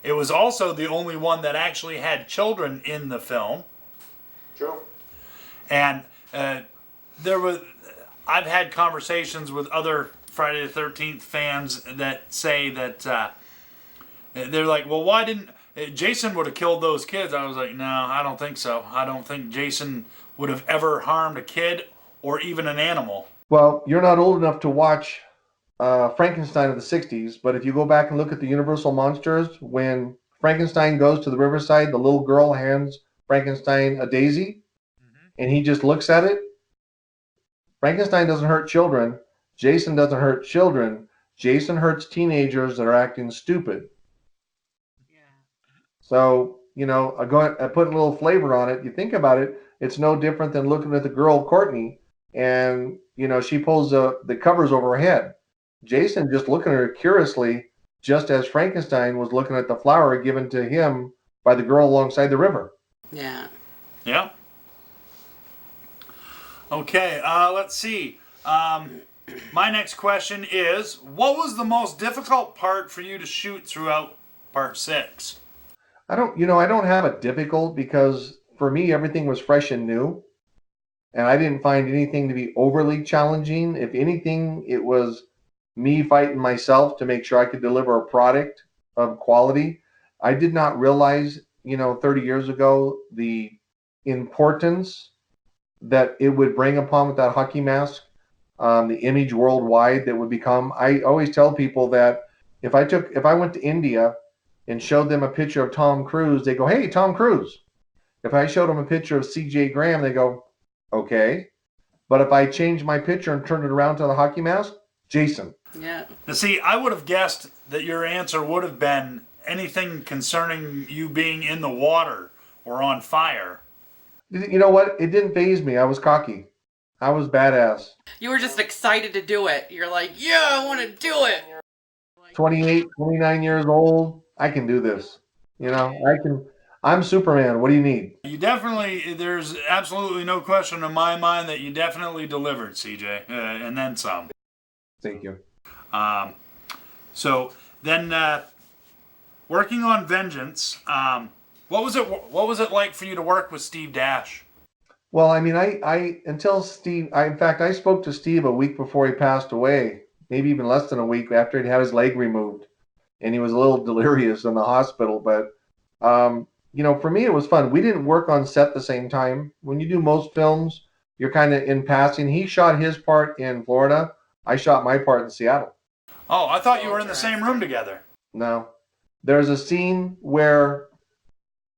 D: It was also the only one that actually had children in the film.
C: True.
D: And I've had conversations with other Friday the 13th fans that say that they're like, well, why didn't Jason would have killed those kids? I was like, no, I don't think so. I don't think Jason would have ever harmed a kid or even an animal.
C: Well, you're not old enough to watch Frankenstein of the 60s, but if you go back and look at the Universal Monsters, when Frankenstein goes to the riverside, the little girl hands Frankenstein a daisy, and he just looks at it. Frankenstein doesn't hurt children. Jason doesn't hurt children. Jason hurts teenagers that are acting stupid.
B: Yeah.
C: So, I put a little flavor on it. You think about it, it's no different than looking at the girl, Courtney, and, she pulls the covers over her head. Jason just looking at her curiously, just as Frankenstein was looking at the flower given to him by the girl alongside the river.
E: Yeah.
D: Yeah. Okay, let's see. My next question is, what was the most difficult part for you to shoot throughout part 6?
C: I don't have a difficult, because for me, everything was fresh and new. And I didn't find anything to be overly challenging. If anything, it was me fighting myself to make sure I could deliver a product of quality. I did not realize, 30 years ago, the importance that it would bring upon with that hockey mask, the image worldwide that would become. I always tell people that if I went to India and showed them a picture of Tom Cruise, they go, "Hey, Tom Cruise." If I showed them a picture of C.J. Graham, they go, "Okay." But if I changed my picture and turned it around to the hockey mask, Jason.
E: Yeah.
D: Now, see, I would have guessed that your answer would have been anything concerning you being in the water or on fire.
C: You know what? It didn't faze me. I was cocky. I was badass.
E: You were just excited to do it. You're like, yeah, I want to do it.
C: 28, 29 years old. I can do this. I'm Superman. What do you need?
D: There's absolutely no question in my mind that you definitely delivered, CJ, and then some.
C: Thank you.
D: So then, working on Vengeance, what was it like for you to work with Steve Dash?
C: Well, I mean, until Steve, in fact, I spoke to Steve a week before he passed away, maybe even less than a week after he'd had his leg removed, and he was a little delirious in the hospital. But for me, it was fun. We didn't work on set the same time. When you do most films, you're kind of in passing. He shot his part in Florida. I shot my part in Seattle.
D: Oh, I thought you were in the same room together.
C: No. There's a scene where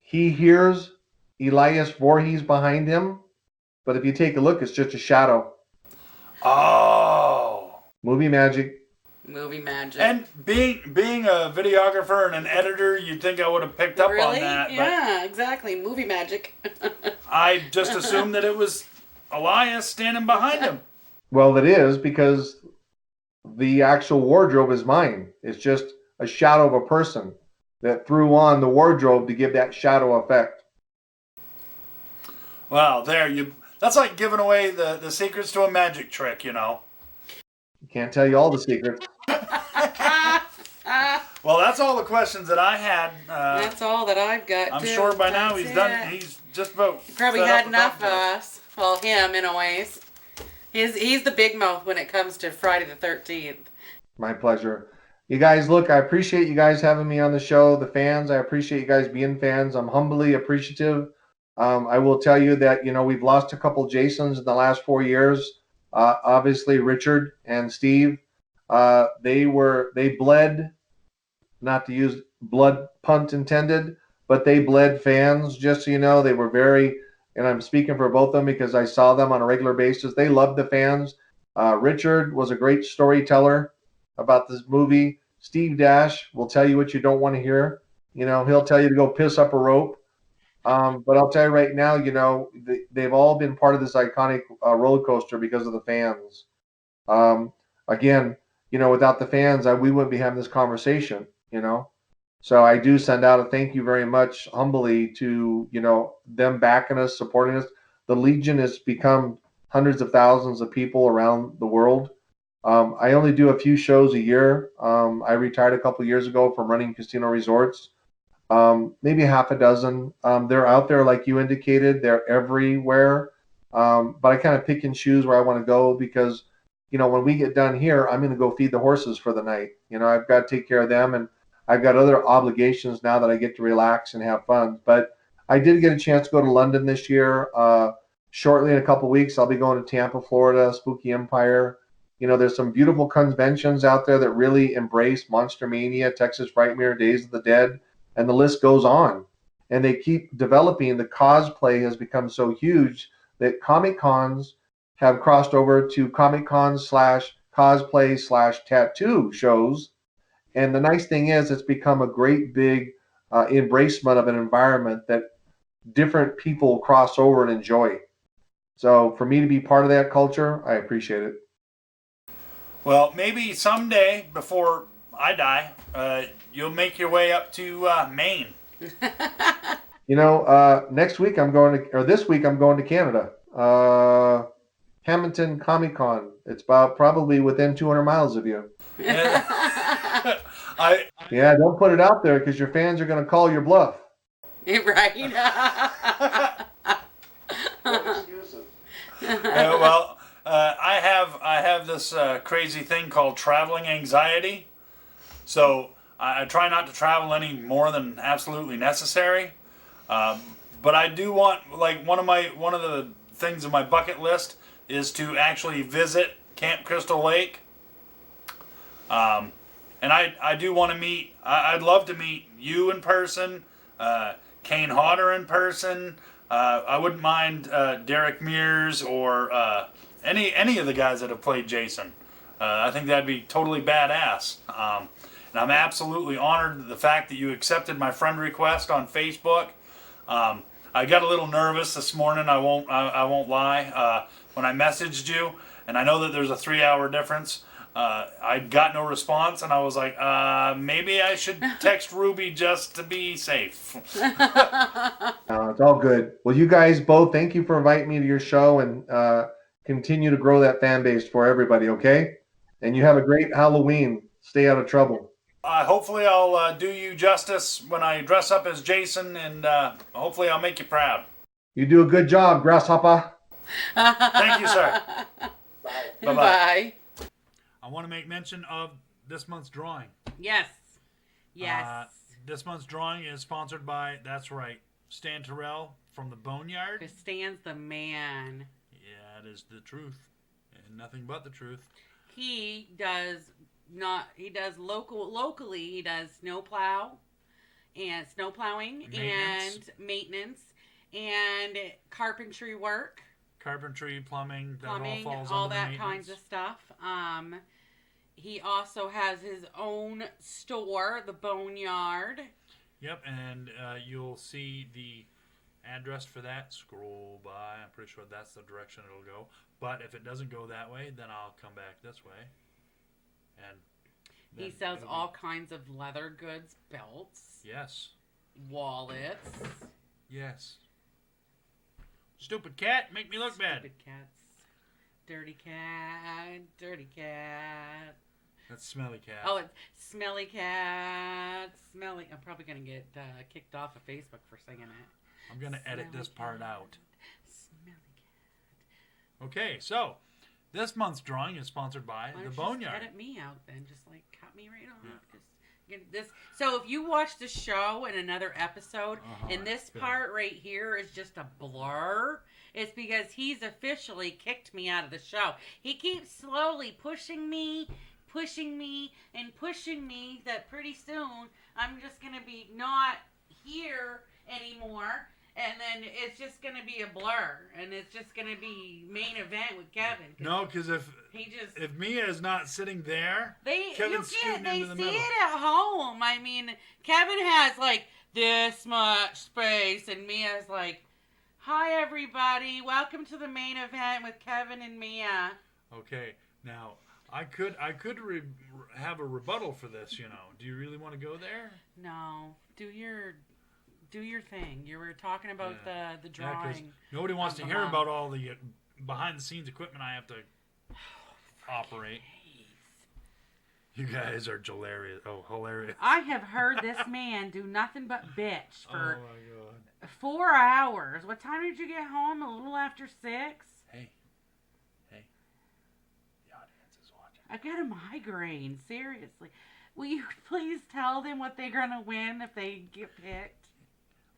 C: he hears Elias Voorhees behind him, but if you take a look, it's just a shadow.
D: Oh.
C: Movie magic.
E: Movie magic.
D: And being a videographer and an editor, you'd think I would have picked up on that.
E: Yeah, exactly. Movie magic.
D: I just assumed that it was Elias standing behind him.
C: Well, it is, because the actual wardrobe is mine. It's just a shadow of a person that threw on the wardrobe to give that shadow effect.
D: Well, that's like giving away the secrets to a magic trick,
C: Can't tell you all the secrets.
D: Well, that's all the questions that I had.
E: That's all that I've got.
D: I'm
E: too.
D: sure by now
E: That's
D: he's done.
E: it.
D: He's just about.
E: He probably
D: fed
E: had
D: up with
E: enough of
D: that.
E: us. Well, him in a ways. He's the big mouth when it comes to Friday the 13th.
C: My pleasure. You guys, look, I appreciate you guys having me on the show. The fans, I appreciate you guys being fans. I'm humbly appreciative. I will tell you that, we've lost a couple Jasons in the last 4 years. Obviously, Richard and Steve, they bled, not to use blood pun intended, but they bled fans, just so you know. They were very, and I'm speaking for both of them because I saw them on a regular basis. They loved the fans. Richard was a great storyteller about this movie. Steve Dash will tell you what you don't want to hear. He'll tell you to go piss up a rope. But I'll tell you right now, they've all been part of this iconic roller coaster because of the fans. Again, without the fans, we wouldn't be having this conversation, So I do send out a thank you very much humbly to, them backing us, supporting us. The Legion has become hundreds of thousands of people around the world. I only do a few shows a year. I retired a couple years ago from running casino resorts. Maybe half a dozen. They're out there, like you indicated. They're everywhere. But I kind of pick and choose where I want to go because, when we get done here, I'm going to go feed the horses for the night. I've got to take care of them, and I've got other obligations now that I get to relax and have fun. But I did get a chance to go to London this year. Shortly, in a couple weeks, I'll be going to Tampa, Florida, Spooky Empire. There's some beautiful conventions out there that really embrace Monster Mania, Texas Frightmare, Days of the Dead, and the list goes on. And they keep developing. The cosplay has become so huge that Comic Cons have crossed over to Comic Cons /cosplay /tattoo shows. And the nice thing is, it's become a great big embracement of an environment that different people cross over and enjoy. So for me to be part of that culture, I appreciate it.
D: Well, maybe someday before I die, you'll make your way up to Maine.
C: Next week this week I'm going to Canada. Hamilton Comic Con. It's probably within 200 miles of you.
D: Yeah,
C: don't put it out there because your fans are going to call your bluff.
E: Right.
D: I have this crazy thing called traveling anxiety. So I try not to travel any more than absolutely necessary. But I do want, like, one of the things on my bucket list is to actually visit Camp Crystal Lake. And I do want to meet. I'd love to meet you in person, Kane Hodder in person. I wouldn't mind Derek Mears or any of the guys that have played Jason. I think that'd be totally badass. And I'm absolutely honored the fact that you accepted my friend request on Facebook. I got a little nervous this morning. I won't lie. When I messaged you, and I know that there's a 3-hour difference. I got no response, and I was like, maybe I should text Ruby just to be safe.
C: It's all good. Well, you guys both, thank you for inviting me to your show, and continue to grow that fan base for everybody, okay? And you have a great Halloween. Stay out of trouble.
D: Hopefully I'll do you justice when I dress up as Jason, and hopefully I'll make you proud.
C: You do a good job, Grasshopper.
D: Thank you, sir. Bye-bye.
E: Bye.
A: I want to make mention of this month's drawing.
B: Yes. Yes.
A: this month's drawing is sponsored by, that's right, Stan Terrell from the Boneyard.
B: Because Stan's the man.
A: Yeah, it is the truth. And nothing but the truth.
B: He does locally, he does snowplowing
A: Maintenance.
B: and maintenance and carpentry work.
A: Carpentry, plumbing, that
B: Plumbing,
A: all falls
B: all
A: under
B: that
A: the
B: kinds of
A: maintenance.
B: stuff. He also has his own store, the Boneyard.
A: Yep, and you'll see the address for that. Scroll by. I'm pretty sure that's the direction it'll go. But if it doesn't go that way, then I'll come back this way. And
B: He
A: then
B: sells
A: it'll be-
B: all kinds of leather goods, belts,
A: Yes.
B: wallets.
A: Yes. Stupid cat, make me look bad.
B: Stupid cats. Dirty cat. Dirty cat.
A: That's smelly cat.
B: Oh, it's smelly cat. Smelly. I'm probably going to get kicked off of Facebook for singing it.
A: I'm gonna edit this
B: Smelly
A: part
B: cat.
A: out.
B: Smelly cat.
A: Okay, so this month's drawing is sponsored by
B: Why
A: the
B: don't you
A: Boneyard.
B: just edit me out then? Just like cut me right off. Just get this. So if you watch the show in another episode, and this
A: yeah.
B: part right here is just a blur, it's because he's officially kicked me out of the show. He keeps slowly pushing me, and pushing me that pretty soon I'm just gonna be not here anymore. And then it's just going to be a blur. And it's just going to be main event with Kevin.
A: No, because if Mia is not sitting there, Kevin's scooting
B: They
A: into the
B: see
A: middle.
B: it at home. I mean, Kevin has like this much space. And Mia's like, hi, everybody. Welcome to the main event with Kevin and Mia.
A: Okay, now I could have a rebuttal for this. You know, do you really want to go there?
B: No. Do your thing. You were talking about the
A: Yeah, 'cause
B: drawing.
A: nobody wants
B: of
A: to
B: the
A: hear
B: mom.
A: about all the behind the scenes equipment I have to operate. You guys are hilarious. Oh, hilarious.
B: I have heard this man do nothing but bitch
A: Oh
B: for
A: my god.
B: 4 hours. What time did you get home? A little after 6?
A: Hey. The audience is watching.
B: I got a migraine. Seriously. Will you please tell them what they're going to win if they get picked?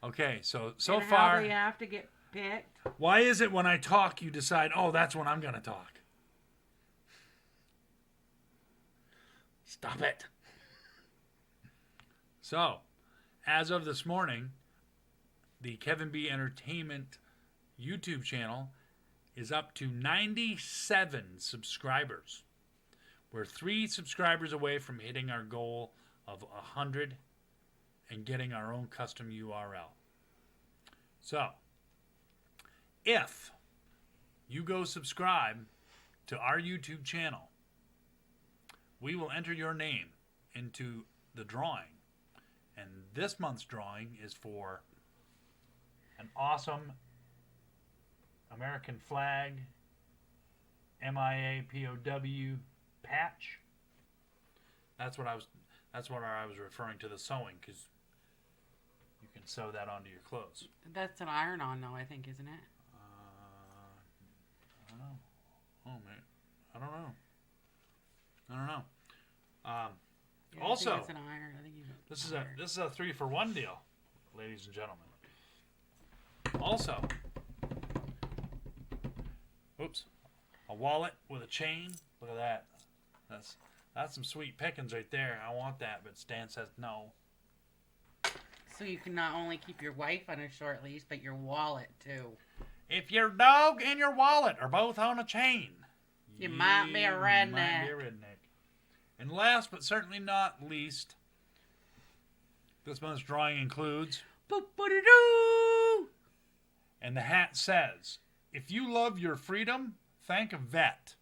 A: Okay, so
B: and
A: far,
B: how they have to get picked?
A: why is it when I talk you decide, oh, that's when I'm going to talk? Stop it. So, as of this morning, the Kevin B. Entertainment YouTube channel is up to 97 subscribers. We're 3 subscribers away from hitting our goal of 100 and getting our own custom URL. So, if you go subscribe to our YouTube channel, we will enter your name into the drawing. And this month's drawing is for an awesome American flag MIA POW patch. That's what I was referring to, the sewing, because you can sew that onto your clothes.
B: That's an iron-on, though, I think, isn't it?
A: I don't know. Oh man, I don't know.
B: Yeah,
A: Also,
B: I think it's an iron. I think you
A: this is a 3-for-1 deal, ladies and gentlemen. Also, oops, a wallet with a chain. Look at that. That's some sweet pickings right there. I want that, but Stan says no.
B: So you can not only keep your wife on a short leash, but your wallet, too.
A: If your dog and your wallet are both on a chain,
B: You might be a redneck.
A: might be a redneck. And last but certainly not least, this month's drawing includes,
B: Boop-a-doo!
A: and the hat says, if you love your freedom, thank a vet.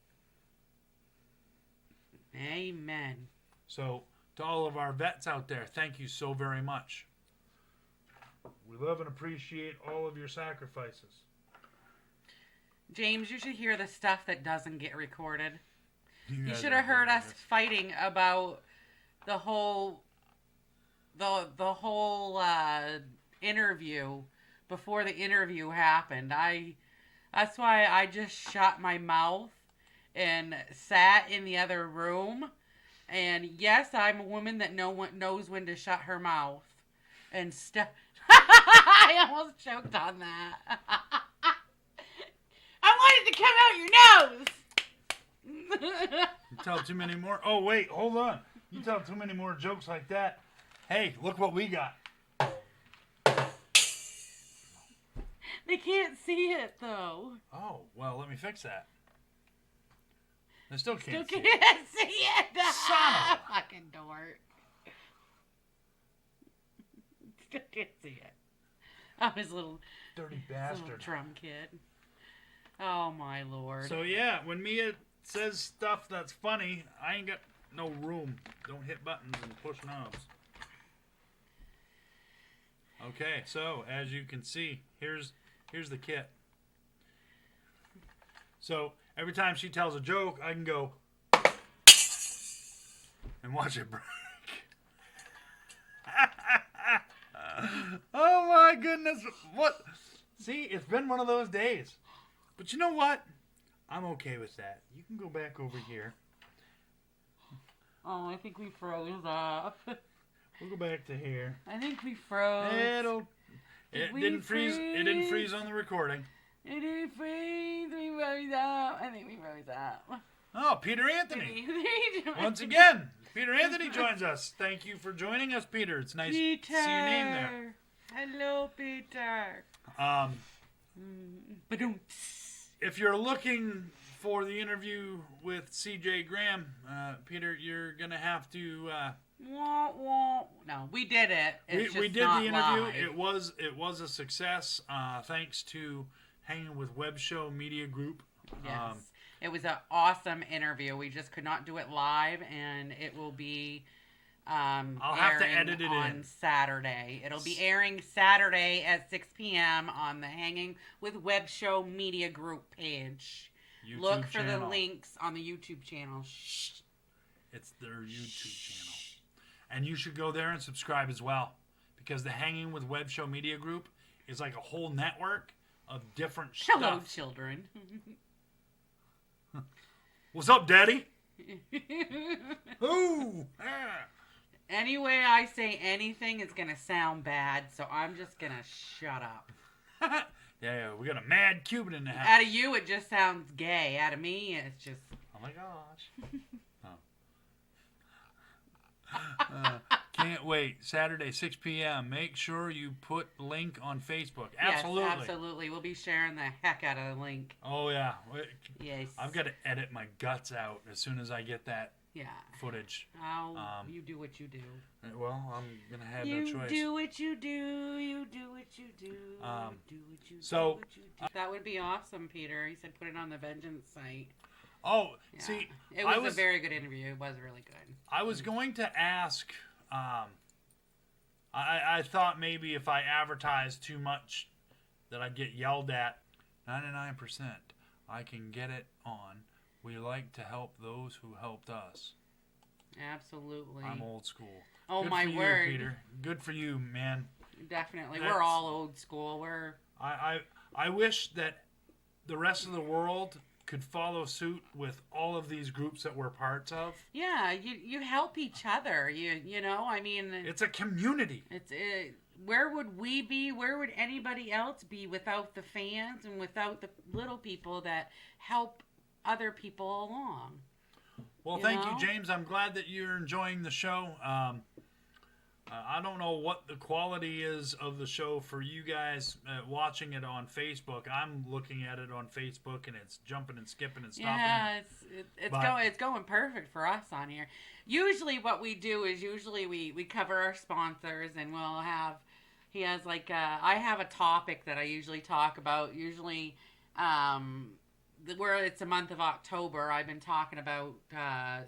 B: Amen.
A: So, to all of our vets out there, thank you so very much. We love and appreciate all of your sacrifices.
B: James, you should hear the stuff that doesn't get recorded. You
A: guys
B: should
A: are
B: have heard us
A: hilarious.
B: fighting about the whole interview before the interview happened. That's why I just shut my mouth and sat in the other room. And yes, I'm a woman that no one knows when to shut her mouth. and stuff. I almost choked on that. I wanted to come out your nose.
A: You tell too many more. Oh, wait, hold on. You tell too many more jokes like that. Hey, look what we got.
B: They can't see it, though.
A: Oh, well, let me fix that. They still
B: Still
A: can't see
B: can't
A: it.
B: see it.
A: Son of a-
B: Fucking dork. Still can't see it. Oh, his little
A: Dirty
B: little
A: bastard.
B: drum kid. Oh, my Lord.
A: So, yeah, when Mia says stuff that's funny, I ain't got no room. Don't hit buttons and push knobs. Okay, so, as you can see, here's the kit. So, every time she tells a joke, I can go and watch it break. Oh my goodness. What? See, it's been one of those days. But you know what? I'm okay with that. You can go back over here.
B: Oh, I think we froze off.
A: We'll go back to here.
B: I think we froze.
A: It
B: we
A: didn't freeze. It didn't freeze on the recording.
B: It didn't freeze. We froze up. I think we froze up.
A: Oh, Peter Anthony. Once again, Peter Anthony joins us. Thank you for joining us, Peter. It's nice
B: Peter.
A: to see your name there.
B: Hello, Peter. Ba-dum.
A: If you're looking for the interview with CJ Graham, Peter, you're gonna have to.
B: Wah, wah. No, we did it. It's
A: We
B: just
A: did
B: not
A: the interview.
B: live.
A: It was a success. Thanks to Hangin with Web Show Media Group.
B: Yes. It was an awesome interview. We just could not do it live, and it will be
A: I'll have to
B: airing
A: edit it
B: on
A: in.
B: Saturday. It'll be airing Saturday at 6 p.m. on the Hanging with Web Show Media Group page.
A: YouTube
B: Look for
A: channel.
B: the links on the YouTube channel. Shh.
A: It's their YouTube channel. And you should go there and subscribe as well. Because the Hanging with Web Show Media Group is like a whole network of different
B: Hello,
A: stuff.
B: children.
A: What's up, Daddy? Ooh! Ah.
B: Any way I say anything is going to sound bad, so I'm just going to shut up.
A: Yeah, we got a mad Cuban in the house.
B: Out of you, it just sounds gay. Out of me, it's just...
A: Oh my gosh. Can't wait. Saturday, 6 p.m. Make sure you put link on Facebook. Absolutely.
B: Yes, absolutely. We'll be sharing the heck out of the link.
A: Oh, yeah.
B: Yes.
A: I've got to edit my guts out as soon as I get that
B: Yeah.
A: footage.
B: You do what you do.
A: Well, I'm going to have
B: You
A: no choice.
B: do what you do. You do what you do.
A: Um,
B: do what you
A: so,
B: do. What you do. That would be awesome, Peter. He said put it on the Vengeance site.
A: Oh,
B: Yeah.
A: see,
B: It was a very good interview. It was really good.
A: I was going to ask, I thought maybe if I advertised too much that I'd get yelled at. 99%. I can get it on. We like to help those who helped us.
B: Absolutely.
A: I'm old school.
B: Oh,
A: Good
B: my
A: for you,
B: word.
A: Peter. Good for you, man.
B: Definitely.
A: That's-
B: We're all old school. We're...
A: I wish that the rest of the world could follow suit with all of these groups that we're parts of.
B: Yeah, you help each other. You know, I mean...
A: It's a community.
B: Where would we be? Where would anybody else be without the fans and without the little people that help other people along?
A: Well,
B: You
A: thank
B: know?
A: you, James. I'm glad that you're enjoying the show. I don't know what the quality is of the show for you guys watching it on Facebook. I'm looking at it on Facebook, and it's jumping and skipping and stopping.
B: Yeah,
A: But-
B: it's going perfect for us on here. Usually, what we do is we cover our sponsors, and we'll have I have a topic that I usually talk about. Usually, where it's a month of October, I've been talking about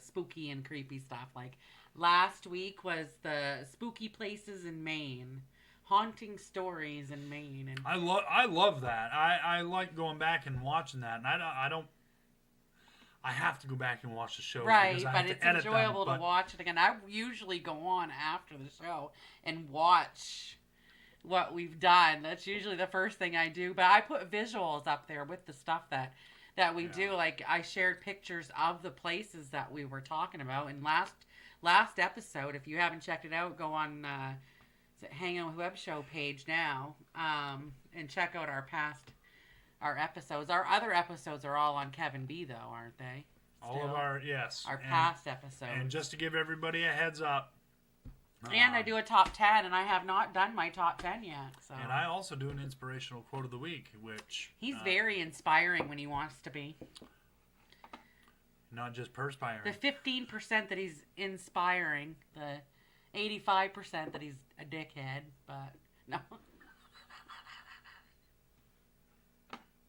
B: spooky and creepy stuff. Like last week was the spooky places in Maine, haunting stories in Maine, and
A: I love that. I like going back and watching that, and I don't. I have to go back and watch the show.
B: right,
A: because I
B: but
A: have
B: it's
A: to edit
B: enjoyable
A: them,
B: to watch it again. I usually go on after the show and watch what we've done. That's usually the first thing I do. But I put visuals up there with the stuff that we do. Like I shared pictures of the places that we were talking about. And last episode, if you haven't checked it out, go on Hangin with Web Show page now, and check out our episodes. Our other episodes are all on Kevin B, though, aren't they?
A: All of our, yes.
B: Our past episodes.
A: And just to give everybody a heads up.
B: And I do a top 10, and I have not done my top 10 yet. So.
A: And I also do an inspirational quote of the week, which...
B: He's very inspiring when he wants to be.
A: Not just perspiring.
B: The 15% that he's inspiring, the 85% that he's a dickhead, but no.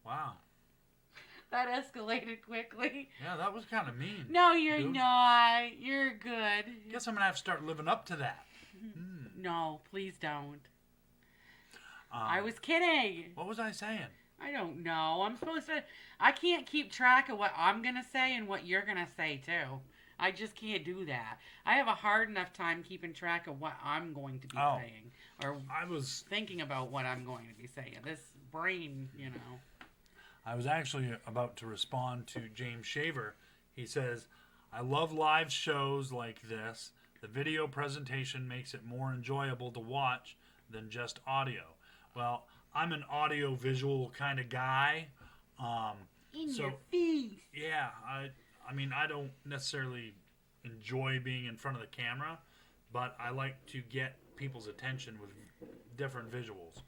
A: Wow.
B: That escalated quickly.
A: Yeah, that was kind of mean.
B: No, you're
A: dude.
B: not. You're good.
A: Guess I'm going to have to start living up to that.
B: No, please don't. I was kidding.
A: What was I saying?
B: I don't know. I'm supposed to... I can't keep track of what I'm going to say and what you're going to say, too. I just can't do that. I have a hard enough time keeping track of what I'm going to be saying. Or
A: I was
B: thinking about what I'm going to be saying. This brain, you know.
A: I was actually about to respond to James Shaver. He says, I love live shows like this. The video presentation makes it more enjoyable to watch than just audio. Well, I'm an audio visual kind of guy.
B: In your face.
A: Yeah, I mean, I don't necessarily enjoy being in front of the camera, but I like to get people's attention with different visuals.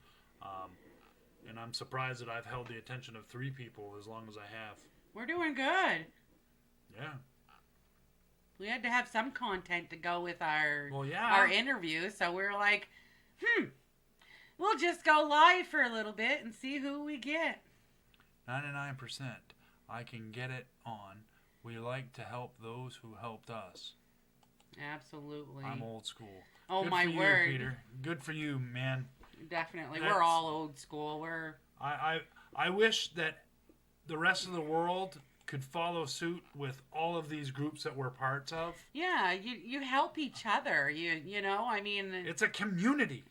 A: And I'm surprised that I've held the attention of 3 people as long as I have.
B: We're doing good.
A: Yeah.
B: We had to have some content to go with our interview, so we were like, we'll just go live for a little bit and see who we get.
A: 99%. I can get it on. We like to help those who helped us.
B: Absolutely.
A: I'm old school.
B: Oh,
A: Good
B: my
A: for you,
B: word.
A: Peter. Good for you, man.
B: Definitely.
A: That's-
B: We're all old school.
A: I wish that the rest of the world could follow suit with all of these groups that we're parts of.
B: Yeah, you help each other. You know, I mean,
A: It's a community.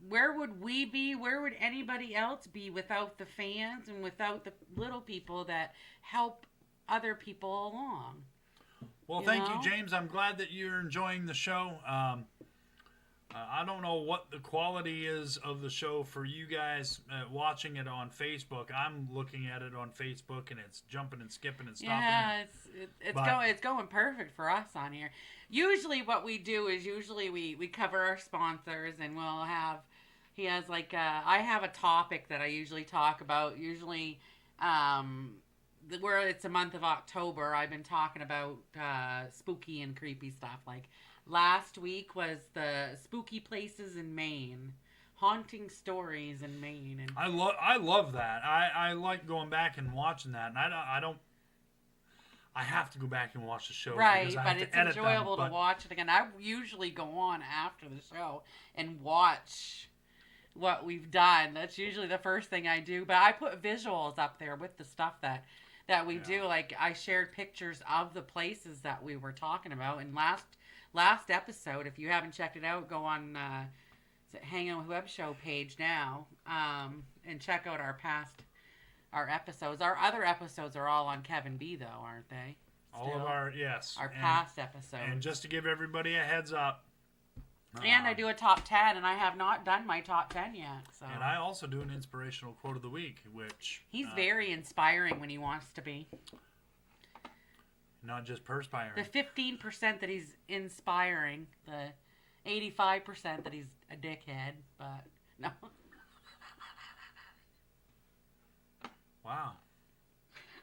B: where would we be? Where would anybody else be without the fans and without the little people that help other people along?
A: Well, thank you, James. I'm glad that you're enjoying the show. I don't know what the quality is of the show for you guys watching it on Facebook. I'm looking at it on Facebook, and it's jumping and skipping and stopping.
B: Yeah, it's going perfect for us on here. Usually, what we do is we cover our sponsors, and we'll have I have a topic that I usually talk about. Usually, where it's a month of October, I've been talking about spooky and creepy stuff. Like last week was the spooky places in Maine, haunting stories in Maine, and
A: I love that. I like going back and watching that, and I don't. I have to go back and watch the show,
B: right?
A: because I
B: But
A: have
B: it's
A: to edit
B: enjoyable
A: them,
B: to watch it again. I usually go on after the show and watch what we've done. That's usually the first thing I do. But I put visuals up there with the stuff that we do. Like I shared pictures of the places that we were talking about. And last episode, if you haven't checked it out, go on Hangin with Web Show page now, and check out our episodes. Our other episodes are all on Kevin B, though, aren't they?
A: all of our
B: our past episodes.
A: And just to give everybody a heads up.
B: And I do a top 10, and I have not done my top 10 yet. So.
A: And I also do an inspirational quote of the week, which...
B: He's very inspiring when he wants to be.
A: Not just perspiring.
B: The 15% that he's inspiring, the 85% that he's a dickhead, but no.
A: Wow.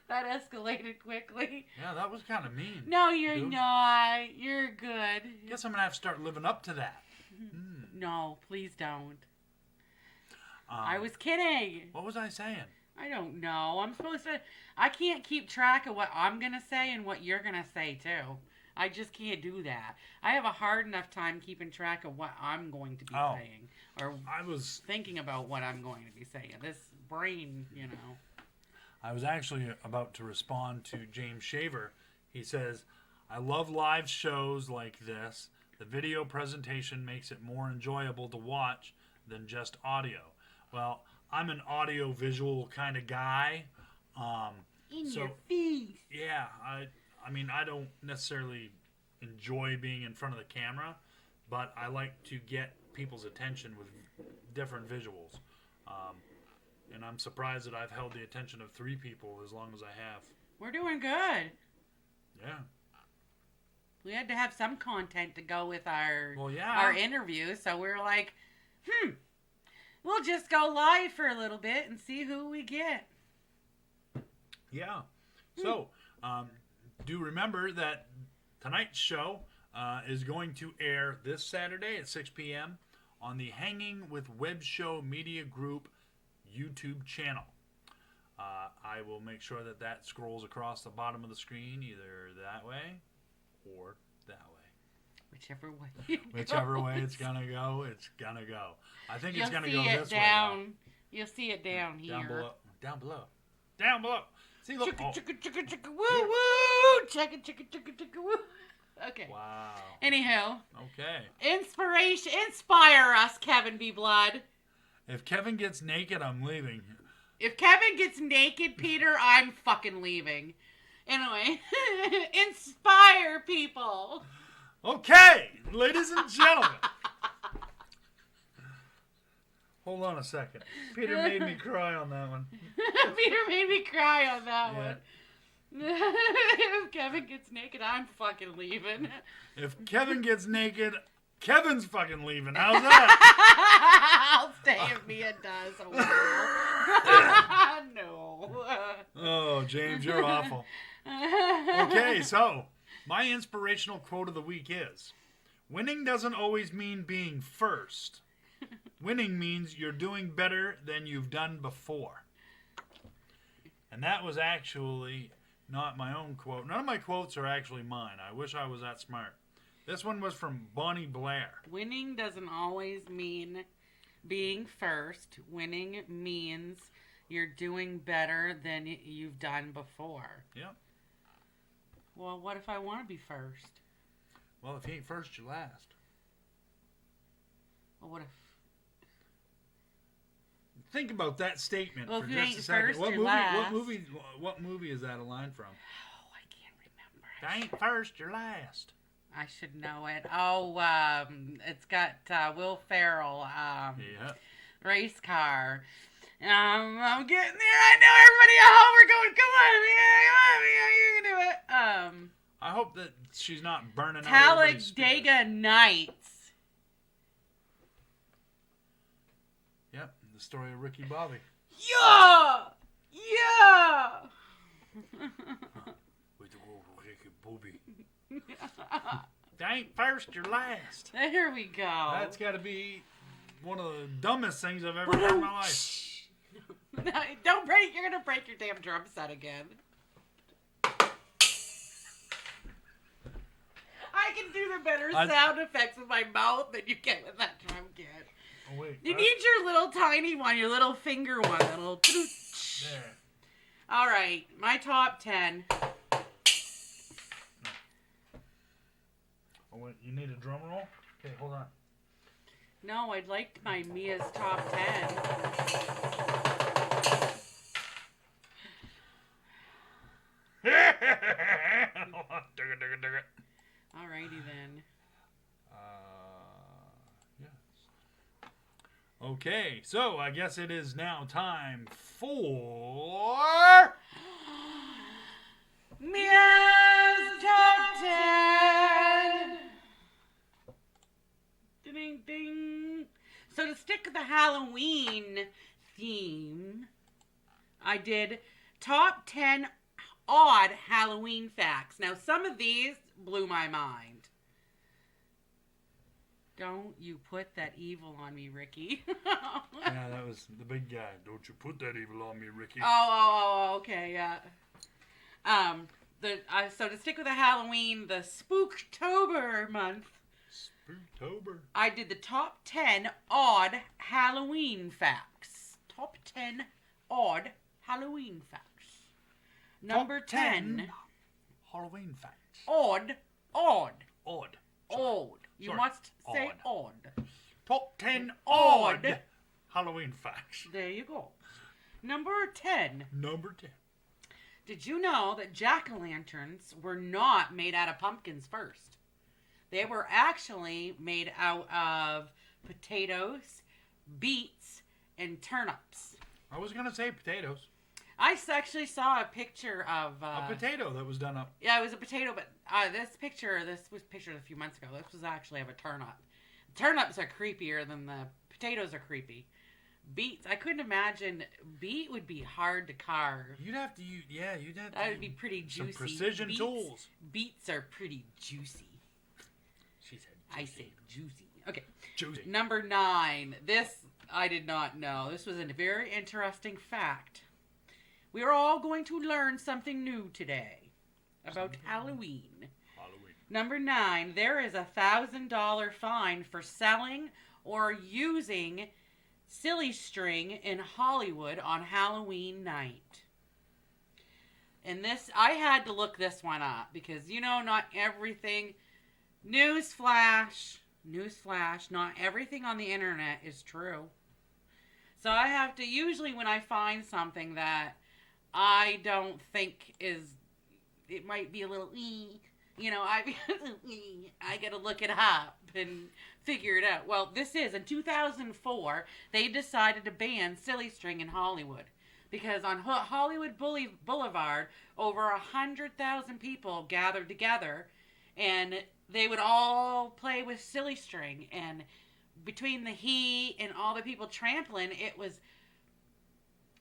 B: That escalated quickly.
A: Yeah, that was kind of mean.
B: No, you're
A: dude.
B: not. You're good.
A: Guess I'm going to have to start living up to that.
B: No, please don't. I was kidding.
A: What was I saying?
B: I don't know. I'm supposed to... I can't keep track of what I'm going to say and what you're going to say, too. I just can't do that. I have a hard enough time keeping track of what I'm going to be saying. Or
A: I was
B: thinking about what I'm going to be saying. This brain, you know.
A: I was actually about to respond to James Shaver. He says, I love live shows like this. The video presentation makes it more enjoyable to watch than just audio. Well, I'm an audio visual kind of guy.
B: In your face.
A: Yeah, I mean, I don't necessarily enjoy being in front of the camera, but I like to get people's attention with different visuals. And I'm surprised that I've held the attention of 3 people as long as I have.
B: We're doing good.
A: Yeah.
B: We had to have some content to go with our
A: yeah.
B: interview, so we were like, we'll just go live for a little bit and see who we get.
A: Yeah. So, do remember that tonight's show is going to air this Saturday at 6 p.m. on the Hanging with Web Show Media Group YouTube channel. I will make sure that scrolls across the bottom of the screen, either that way or that way.
B: Whichever way.
A: Whichever way it's gonna go, it's gonna go. I think it's gonna go this way.
B: You'll see it down here.
A: Down below. Down below. Down below. See, look.
B: Chicka, chicka, chicka, chicka, woo, woo. Chicka, chicka, chicka, chicka, woo. Okay.
A: Wow.
B: Anywho.
A: Okay.
B: Inspire us, Kevin B. Blood.
A: If Kevin gets naked, I'm leaving.
B: If Kevin gets naked, Peter, I'm fucking leaving. Anyway, inspire people.
A: Okay, ladies and gentlemen. Hold on a second. Peter made me cry on that one.
B: Peter made me cry on that one. If Kevin gets naked, I'm fucking leaving.
A: If Kevin gets naked, Kevin's fucking leaving. How's that?
B: I'll stay if Mia does. No.
A: Oh, James, you're awful. Okay, so my inspirational quote of the week is, winning doesn't always mean being first. Winning means you're doing better than you've done before. And that was actually not my own quote. None of my quotes are actually mine. I wish I was that smart. This one was from Bonnie Blair.
B: Winning doesn't always mean being first. Winning means you're doing better than you've done before.
A: Yep.
B: Well, what if I want to be first?
A: Well, if you ain't first, you're last.
B: Well, what if...
A: Think about that statement
B: well,
A: for
B: if you
A: just
B: ain't
A: a second.
B: First,
A: What
B: you're
A: movie?
B: last.
A: What movie is that a line from?
B: Oh, I can't remember.
A: If I ain't first, you're last.
B: I should know it. Oh, it's got Will Ferrell.
A: Yeah.
B: Race car. I'm getting there. I know everybody at home are going, come on, Mia, you can do it.
A: I hope that she's not burning out everybody's speakers.
B: Talladega Nights.
A: Yep, the story of Ricky Bobby.
B: Yeah! Yeah!
A: With the Ricky Bobby. If I ain't first, you're last.
B: There we go.
A: That's got to be one of the dumbest things I've ever heard in my life.
B: No, don't break. You're going to break your damn drum set again. I can do the better sound effects with my mouth than you can with that drum kit.
A: Oh, wait.
B: You need your little tiny one, your little finger one. That'll...
A: There.
B: All right, my top 10.
A: Oh, wait, you need a drum roll? Okay, hold on.
B: No, I'd like my Mia's top 10. Alrighty then.
A: Yes. Okay, so I guess it is now time for
B: Mia's top 10. Ding ding. So to stick with the Halloween theme, I did top 10 odd Halloween facts. Now, some of these blew my mind. Don't you put that evil on me, Ricky.
A: Yeah, that was the big guy. Don't you put that evil on me, Ricky.
B: Okay, yeah. So to stick with the Halloween, the Spooktober month,
A: Spooktober.
B: I did the top 10 odd Halloween facts. Top 10 odd Halloween facts. Number 10.
A: Halloween facts.
B: Odd. You
A: Sorry.
B: must say odd.
A: Top 10
B: Odd.
A: odd Halloween facts.
B: There you go. Number 10.
A: Number 10.
B: Did you know that jack-o'-lanterns were not made out of pumpkins first? They were actually made out of potatoes, beets, and turnips.
A: I was gonna say potatoes.
B: I actually saw a picture of
A: A potato that was done up.
B: Yeah, it was a potato, but this was pictured a few months ago. This was actually of a turnip. Turnips are creepier than the potatoes are creepy. Beets, I couldn't imagine. Beet would be hard to carve.
A: You'd have to use, you'd have to.
B: That would be pretty juicy.
A: Some precision tools.
B: Beets are pretty juicy.
A: She said.
B: I say juicy. Okay.
A: Juicy.
B: Number 9. This I did not know. This was a very interesting fact. We are all going to learn something new today about Halloween. Number 9. There is $1,000 fine for selling or using silly string in Hollywood on Halloween night. And this, I had to look this one up because, not everything, newsflash, not everything on the internet is true. So I have to, usually when I find something that I don't think it might be a little, I gotta look it up and figure it out. Well, in 2004, they decided to ban silly string in Hollywood. Because on Hollywood Boulevard, over 100,000 people gathered together, and they would all play with silly string. And between the heat and all the people trampling, it was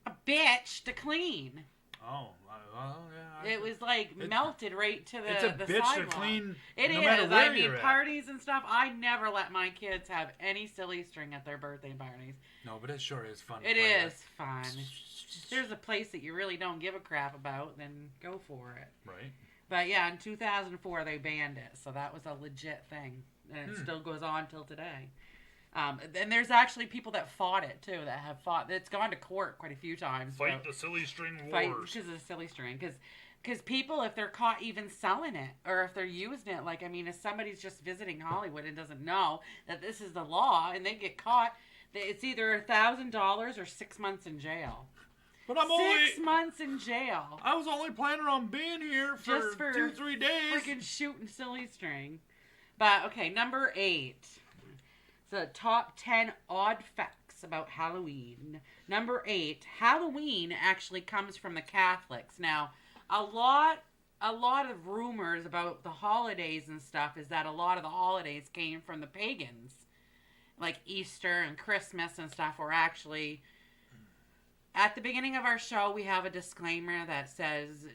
B: a bitch to clean.
A: Oh, well, yeah.
B: It was melted right to the
A: It's a bitch
B: sidewalk.
A: to clean.
B: It
A: no
B: is.
A: Matter where you're at.
B: Parties and stuff. I never let my kids have any silly string at their birthday parties.
A: No, but it sure is fun.
B: It is fun. If there's a place that you really don't give a crap about, then go for it.
A: Right.
B: But yeah, in 2004 they banned it, so that was a legit thing, and it still goes on till today. And there's actually people that fought it too, that have fought. It's gone to court quite a few times.
A: Fight the silly string wars.
B: Fight because of the silly string. Because people, if they're caught even selling it, or if they're using it, if somebody's just visiting Hollywood and doesn't know that this is the law, and they get caught, it's either $1,000 or 6 months in jail.
A: But I'm
B: 6 months in jail.
A: I was only planning on being here
B: Just for
A: 2-3 days.
B: Freaking shooting silly string. But okay, number 8. The top 10 odd facts about Halloween. Number 8, Halloween actually comes from the Catholics. Now, a lot of rumors about the holidays and stuff is that a lot of the holidays came from the pagans. Like Easter and Christmas and stuff were actually... At the beginning of our show, we have a disclaimer that says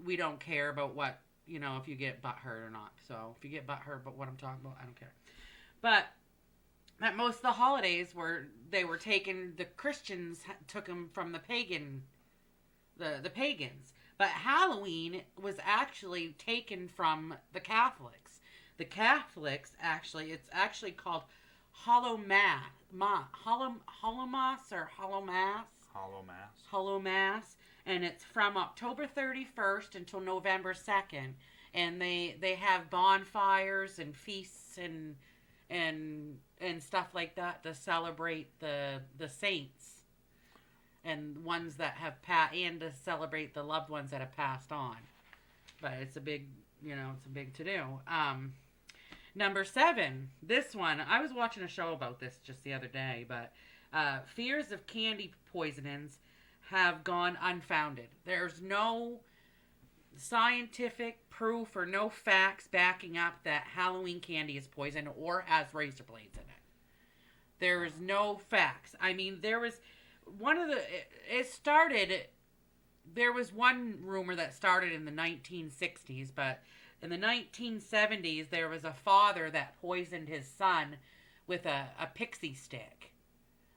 B: we don't care about what, if you get butthurt or not. So, if you get butthurt about what I'm talking about, I don't care. But... that most of the holidays were taken, the Christians took them from the pagans. But Halloween was actually taken from the Catholics. The Catholics it's actually called Hallowmass or Hallowmass. And it's from October 31st until November 2nd. And they have bonfires and feasts and stuff like that to celebrate the saints and ones that have and to celebrate the loved ones that have passed on. But it's a big, it's a big to-do. Number 7, this one, I was watching a show about this just the other day, but fears of candy poisonings have gone unfounded. There's no scientific proof or no facts backing up that Halloween candy is poison or has razor blades in it. There is no facts. I mean, there was there was one rumor that started in the 1960s, but in the 1970s, there was a father that poisoned his son with a pixie stick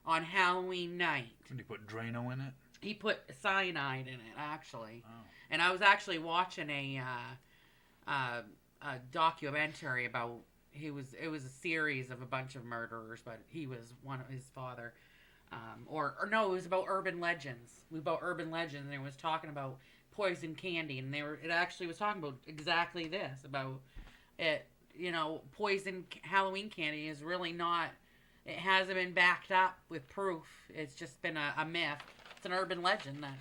B: on Halloween night.
A: Did he put Drano in it?
B: He put cyanide in it, actually.
A: Oh.
B: And I was actually watching a documentary about it was a series of a bunch of murderers, but he was one of his father. Or no, it was about urban legends. And it was talking about poison candy, and it actually was talking about exactly this, about it. Poison Halloween candy is really not. It hasn't been backed up with proof. It's just been a myth. It's an urban legend that,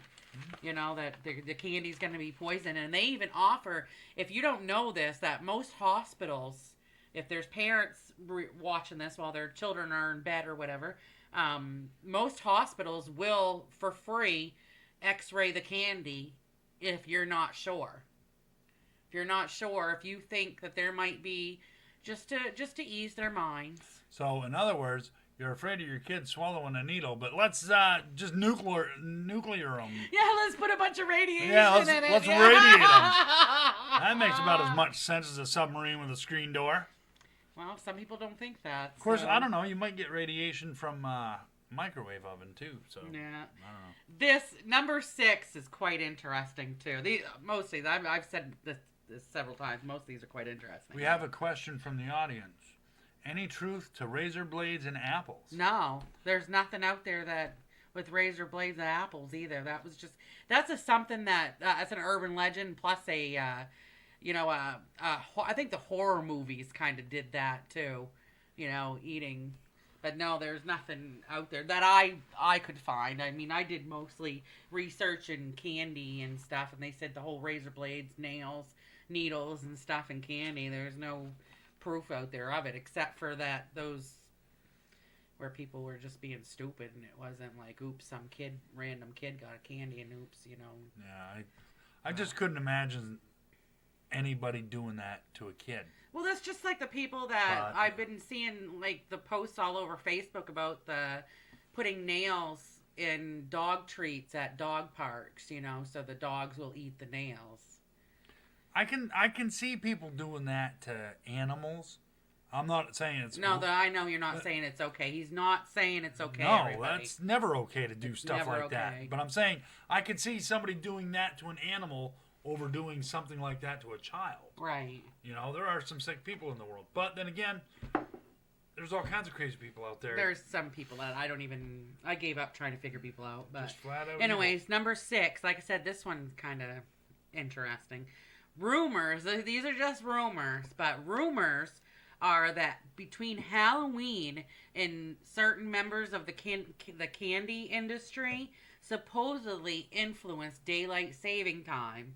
B: that the candy's going to be poison. And they even offer, if you don't know this, that most hospitals if there's parents watching this while their children are in bed or whatever, most hospitals will, for free, x-ray the candy if you're not sure. If you're not sure, if you think that there might be, just to ease their minds.
A: So, in other words, you're afraid of your kid swallowing a needle, but let's just nuclear them.
B: Yeah, let's put a bunch of radiation
A: Yeah, let's
B: in it.
A: radiate them. That makes about as much sense as a submarine with a screen door.
B: Well, some people don't think that.
A: Of course, I don't know. You might get radiation from microwave oven too. So
B: Yeah.
A: I don't know.
B: This number 6 is quite interesting too. Most of these, I've said this several times. Most of these are quite interesting.
A: We have a question from the audience. Any truth to razor blades and apples?
B: No, there's nothing out there that with razor blades and apples either. That's something that that's an urban legend plus I think the horror movies kind of did that too, eating. But no, there's nothing out there that I could find. I mean, I did mostly research in candy and stuff, and they said the whole razor blades, nails, needles, and stuff in candy. There's no proof out there of it, except for those where people were just being stupid, and it wasn't like, oops, some random kid got a candy, and oops,
A: Yeah, I just couldn't imagine anybody doing that to a kid.
B: Well, that's just like the people that I've been seeing, like the posts all over Facebook about the putting nails in dog treats at dog parks, so the dogs will eat the nails.
A: I can see people doing that to animals. I'm not saying it's
B: I know you're not saying it's okay. He's not saying it's okay.
A: No,
B: everybody.
A: that's never okay to do stuff like
B: okay.
A: that. But I'm saying I could see somebody doing that to an animal over doing something like that to a child.
B: Right.
A: There are some sick people in the world. But then again, there's all kinds of crazy people out there.
B: There's some people that I gave up trying to figure people out. But
A: just flat out.
B: anyways, number 6, like I said, this one's kind of interesting. Rumors, these are just rumors, but rumors are that between Halloween and certain members of the candy industry supposedly influenced daylight saving time,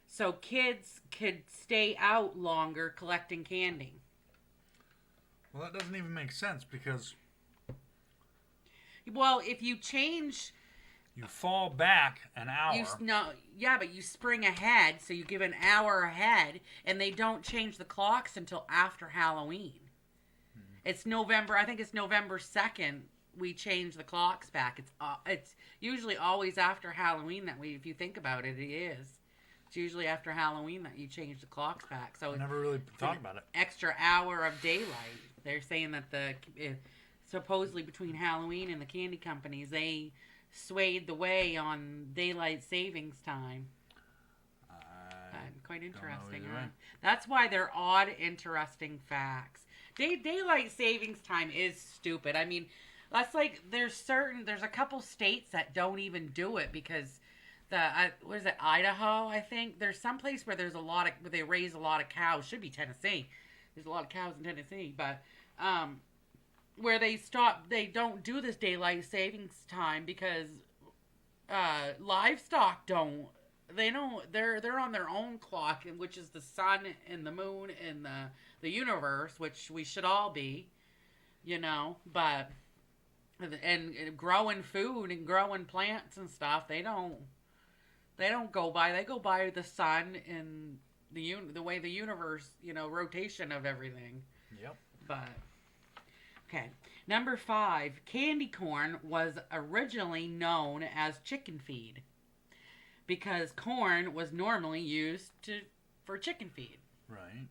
B: so kids could stay out longer collecting candy.
A: Well, that doesn't even make sense because...
B: Well, if you change...
A: You fall back an hour.
B: But you spring ahead, so you give an hour ahead, and they don't change the clocks until after Halloween. Mm-hmm. It's November. I think it's November 2nd. We change the clocks back. It's usually always after Halloween if you think about it, it is. It's usually after Halloween that you change the clocks back. So
A: I never really thought about it.
B: Extra hour of daylight. They're saying that supposedly between Halloween and the candy companies, they swayed the way on daylight savings time. Quite interesting, huh? That's why they're odd, interesting facts. Daylight savings time is stupid. I mean, that's like there's a couple states that don't even do it because what is it, Idaho? I think there's some place where where they raise a lot of cows. Should be Tennessee. There's a lot of cows in Tennessee, but where they don't do this daylight savings time because livestock they're on their own clock, which is the sun and the moon and the universe, which we should all be, but and growing food and growing plants and stuff, they don't go by the sun and the way the universe, rotation of everything.
A: Yep.
B: But okay, number 5, candy corn was originally known as chicken feed because corn was normally used for chicken feed.
A: Right.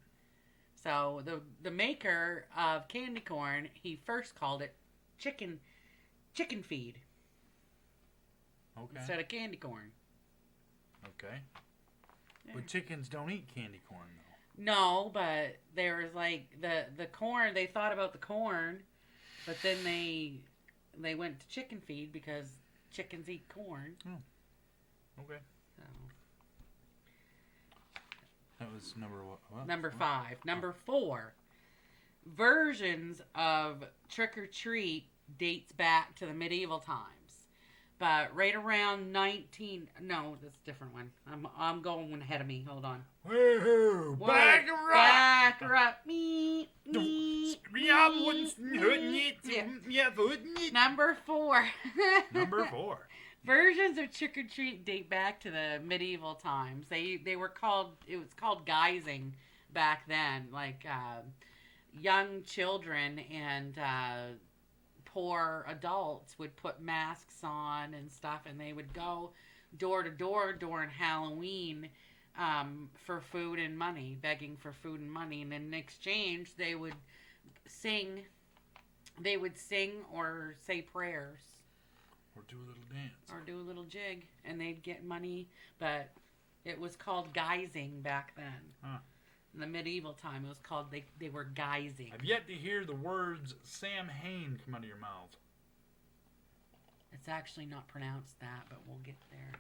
B: So the maker of candy corn, he first called it chicken feed.
A: Okay.
B: Instead of candy corn.
A: Okay. But chickens don't eat candy corn though.
B: No, but there was like the corn. They thought about the corn, but then they went to chicken feed because chickens eat corn.
A: Oh. Okay.
B: So.
A: That was number what?
B: Number 5. Number 4. Versions of trick or treat dates back to the medieval times, But right around 19, no, that's a different one. I'm going ahead of me. Hold on.
A: Woohoo! Back her up!
B: Back her up. Me. Number 4.
A: Number 4.
B: Versions of trick or treat date back to the medieval times. They were called, it was called guising back then. Like young children and poor adults would put masks on and stuff, and they would go door to door during Halloween for food and money, begging for food and money, and in exchange they would sing or say prayers
A: Or do a little dance.
B: or do a little jig, and they'd get money. But it was called guising back then.
A: Huh.
B: In the medieval time, it was called, they were guising.
A: I've yet to hear the words Sam Hain come out of your mouth.
B: It's actually not pronounced that, but we'll get there.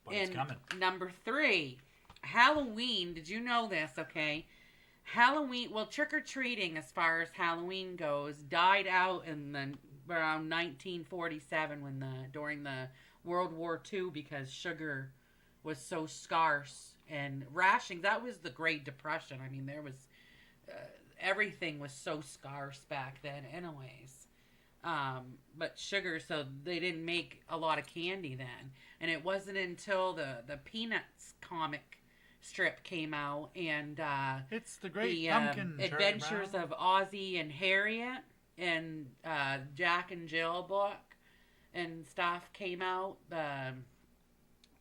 A: But it's coming.
B: Number 3, Halloween. Did you know this? Okay. Halloween, well, trick-or-treating as far as Halloween goes, died out in around 1947 during the World War II, because sugar was so scarce and rationing. That was the Great Depression. I mean, there was everything was so scarce back then anyways. But sugar, so they didn't make a lot of candy then. And it wasn't until the Peanuts comic strip came out, and
A: It's the Great
B: the
A: Pumpkin.
B: Adventures
A: Charlie
B: of Ozzie and Harriet and Jack and Jill book and stuff came out.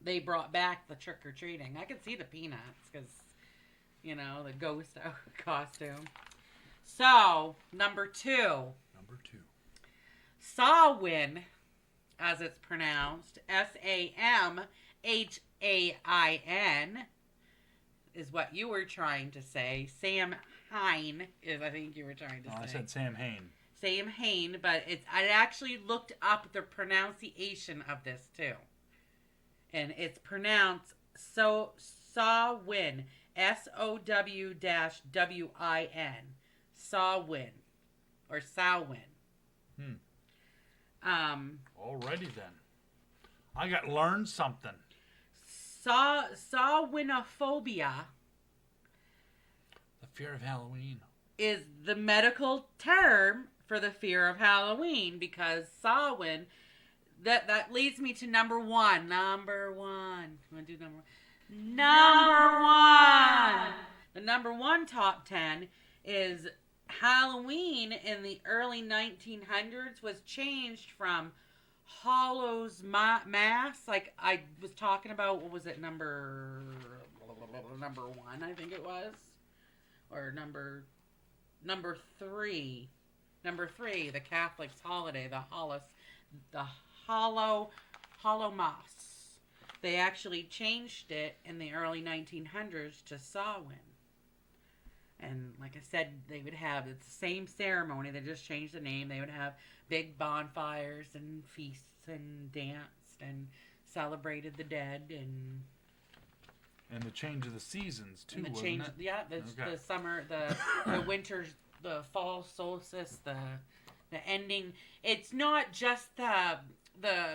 B: They brought back the trick-or-treating. I could see the Peanuts because, the ghost costume. So, number 2.
A: Number 2.
B: Samhain, as it's pronounced, Samhain, is what you were trying to say. Sam Hine is, I think you were trying to say.
A: I said Sam Hain.
B: Sam Hain, but I actually looked up the pronunciation of this too. And it's pronounced Sawin. SOW-WIN. Sawin. Or Samhain.
A: Alrighty then. I got learned something.
B: Sawinophobia
A: The fear of Halloween.
B: is the medical term for the fear of Halloween, because Samhain, that leads me to number 1. Number 1. You want to do number 1? Number 1. The number 1 top 10 is Halloween in the early 1900s was changed from Hallows Mass, like I was talking about. What was it, number 1, I think it was, or number 3, the Catholics' holiday, the Hallowmas. They actually changed it in the early 1900s to Samhain. And like I said, they would have the same ceremony. They just changed the name. They would have big bonfires and feasts and danced and celebrated the dead and
A: the change of the seasons too,
B: and the
A: wasn't
B: change.
A: it?
B: Yeah, the summer, the winter, the fall solstice, the ending. It's not just the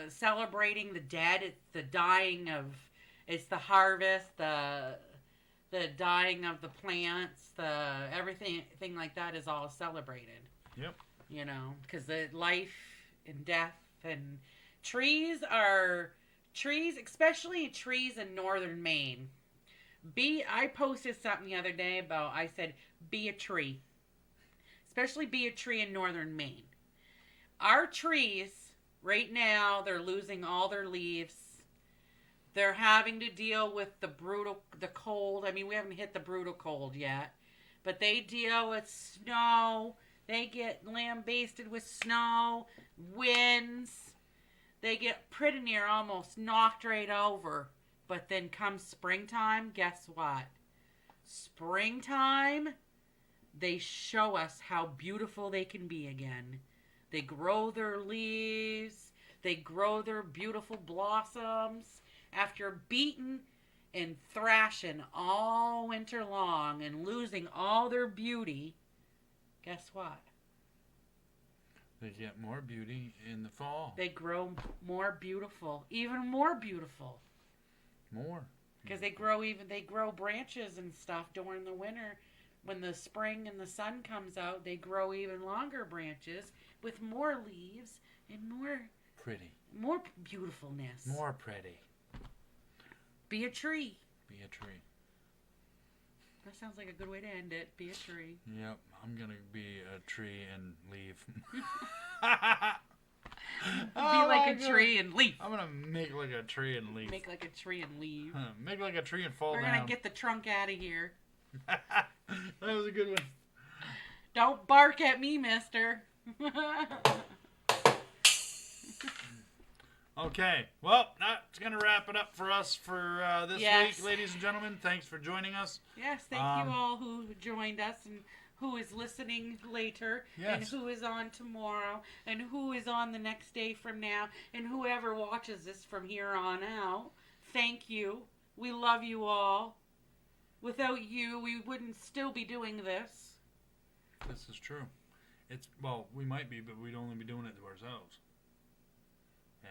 B: celebrating the dead. It's the dying of. It's the harvest. The dying of the plants, everything like that is all celebrated.
A: Yep.
B: Because the life and death and trees, especially trees in northern Maine. I posted something the other day about, I said, be a tree. Especially be a tree in northern Maine. Our trees, right now, they're losing all their leaves. They're having to deal with the cold. I mean, we haven't hit the brutal cold yet. But they deal with snow. They get lambasted with snow, winds. They get pretty near almost knocked right over. But then comes springtime, guess what? Springtime, they show us how beautiful they can be again. They grow their leaves. They grow their beautiful blossoms. After beating and thrashing all winter long and losing all their beauty, guess what?
A: They get more beauty in the fall.
B: They grow more beautiful, even more beautiful.
A: More.
B: Because they grow branches and stuff during the winter. When the spring and the sun comes out, they grow even longer branches with more leaves and more
A: Pretty.
B: beautifulness.
A: More pretty.
B: Be a tree.
A: Be a tree.
B: That sounds like a good way to end it. Be a tree.
A: Yep, I'm gonna be a tree and leave.
B: Be like a tree and leave.
A: I'm gonna make like a tree and leave.
B: Make like a tree and leave.
A: Make like a tree and fall
B: We're
A: down.
B: gonna get the trunk out of here.
A: That was a good one.
B: Don't bark at me, mister.
A: Okay, well, that's going to wrap it up for us for this
B: Yes.
A: week, ladies and gentlemen. Thanks for joining us.
B: Yes, thank you all who joined us and who is listening later and
A: Yes.
B: who is on tomorrow and who is on the next day from now and whoever watches this from here on out. Thank you. We love you all. Without you, we wouldn't still be doing this.
A: This is true. Well, we might be, but we'd only be doing it to ourselves.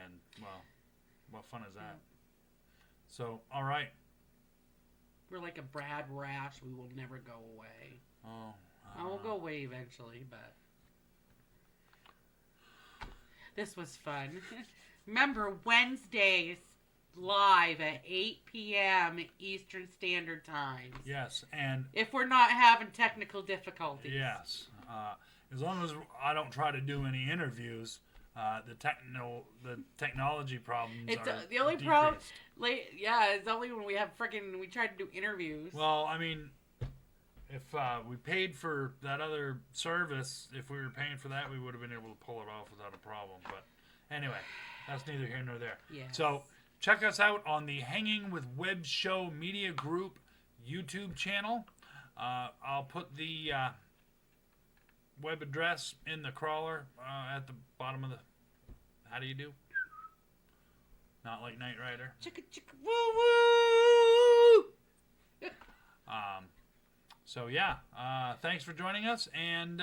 A: And, well, what fun is that? So, all right.
B: We're like a Brad Rash. We will never go away.
A: Oh,
B: I will go away eventually, but this was fun. Remember, Wednesdays live at 8 p.m. Eastern Standard Time.
A: Yes, and
B: If we're not having technical difficulties.
A: yes, as long as I don't try to do any interviews, the technology problems
B: It's
A: are
B: the only problem.
A: decreased.
B: Yeah, it's only when we have we tried to do interviews.
A: Well, I mean, if we paid for that other service, if we were paying for that, we would have been able to pull it off without a problem. But anyway, that's neither here nor there.
B: Yes.
A: So check us out on the Hanging with Web Show Media Group YouTube channel. I'll put the web address in the crawler at the bottom of the... How do you do? Not like Knight Rider.
B: Chicka chicka woo woo.
A: So yeah, thanks for joining us, and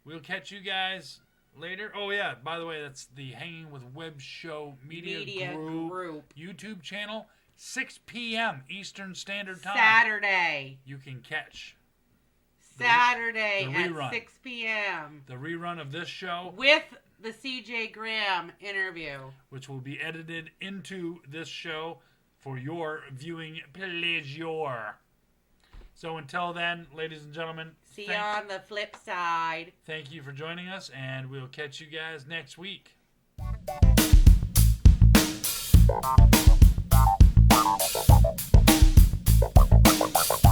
A: we'll catch you guys later. Oh yeah, by the way, that's the Hanging with Web Show Media Group YouTube channel, 6 p.m. Eastern Standard Time.
B: Saturday.
A: You can catch
B: Saturday
A: the rerun.
B: at 6 p.m.
A: the rerun of this show,
B: with the CJ Graham interview.
A: which will be edited into this show for your viewing pleasure. So until then, ladies and gentlemen,
B: See you on the flip side.
A: thank you for joining us, and we'll catch you guys next week.
F: Thank you.